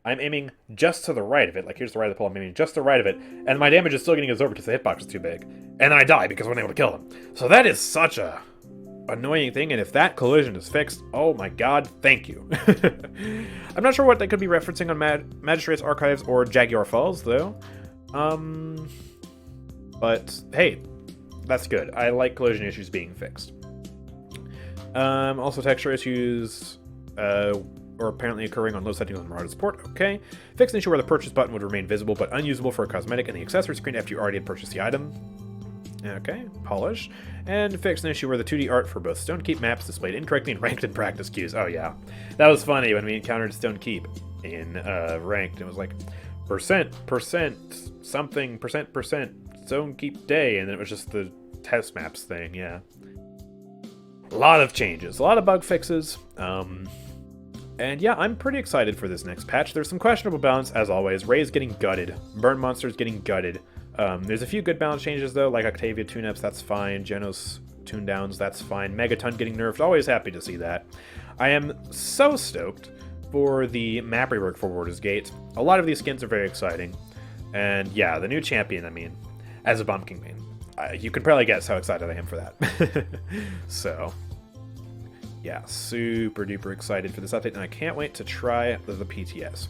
I'm aiming just to the right of it. Like, here's the right of the pole. I'm aiming just to the right of it. And my damage is still getting absorbed because the hitbox is too big. And then I die because I wasn't able to kill them. So that is such a annoying thing. And if that collision is fixed, oh my god, thank you. I'm not sure what they could be referencing on Magistrate's Archives or Jaguar Falls, though. But hey, that's good. I like collision issues being fixed. Also texture issues or apparently occurring on low settings on Marauder support. Okay. Fix an issue where the purchase button would remain visible but unusable for a cosmetic in the accessory screen after you already had purchased the item. Okay. Polish. And fix an issue where the 2D art for both Stone Keep maps displayed incorrectly in ranked and practice queues. Oh yeah. That was funny when we encountered Stone Keep in ranked. It was like percent, something, percent, Stone Keep Day, and then it was just the test maps thing, yeah. A lot of changes, a lot of bug fixes, and yeah, I'm pretty excited for this next patch. There's some questionable balance, as always. Ray's getting gutted, Burn Monster's getting gutted. There's a few good balance changes, though, like Octavia tune-ups, that's fine, Genos tune-downs, that's fine, Megaton getting nerfed, always happy to see that. I am so stoked for the map rework for Warder's Gate. A lot of these skins are very exciting, and yeah, the new champion, I mean, as a Bumpkin main. You can probably guess how excited I am for that. So, yeah, super duper excited for this update, and I can't wait to try the PTS.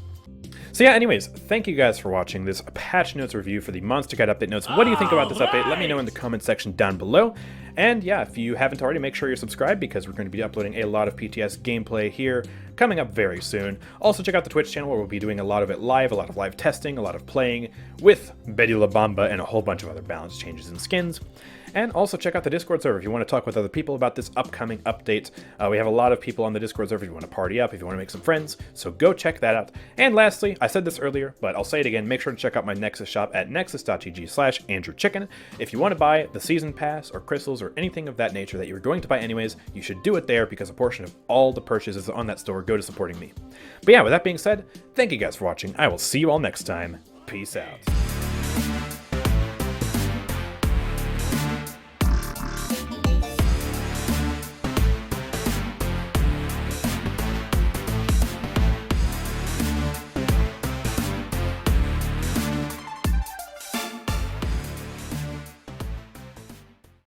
So yeah, anyways, thank you guys for watching this patch notes review for the Monstercat update notes. What do you think about this update? Let me know in the comment section down below. And yeah, if you haven't already, make sure you're subscribed because we're going to be uploading a lot of PTS gameplay here coming up very soon. Also check out the Twitch channel where we'll be doing a lot of it live, a lot of live testing, a lot of playing with Betty la Bomba and a whole bunch of other balance changes and skins. And also check out the Discord server if you want to talk with other people about this upcoming update. We have a lot of people on the Discord server if you want to party up, if you want to make some friends, so go check that out. And lastly, I said this earlier, but I'll say it again, make sure to check out my Nexus shop at nexus.gg/AndrewChicken. If you want to buy the Season Pass or crystals or anything of that nature that you were going to buy anyways, you should do it there because a portion of all the purchases on that store go to supporting me. But yeah, with that being said, thank you guys for watching. I will see you all next time. Peace out.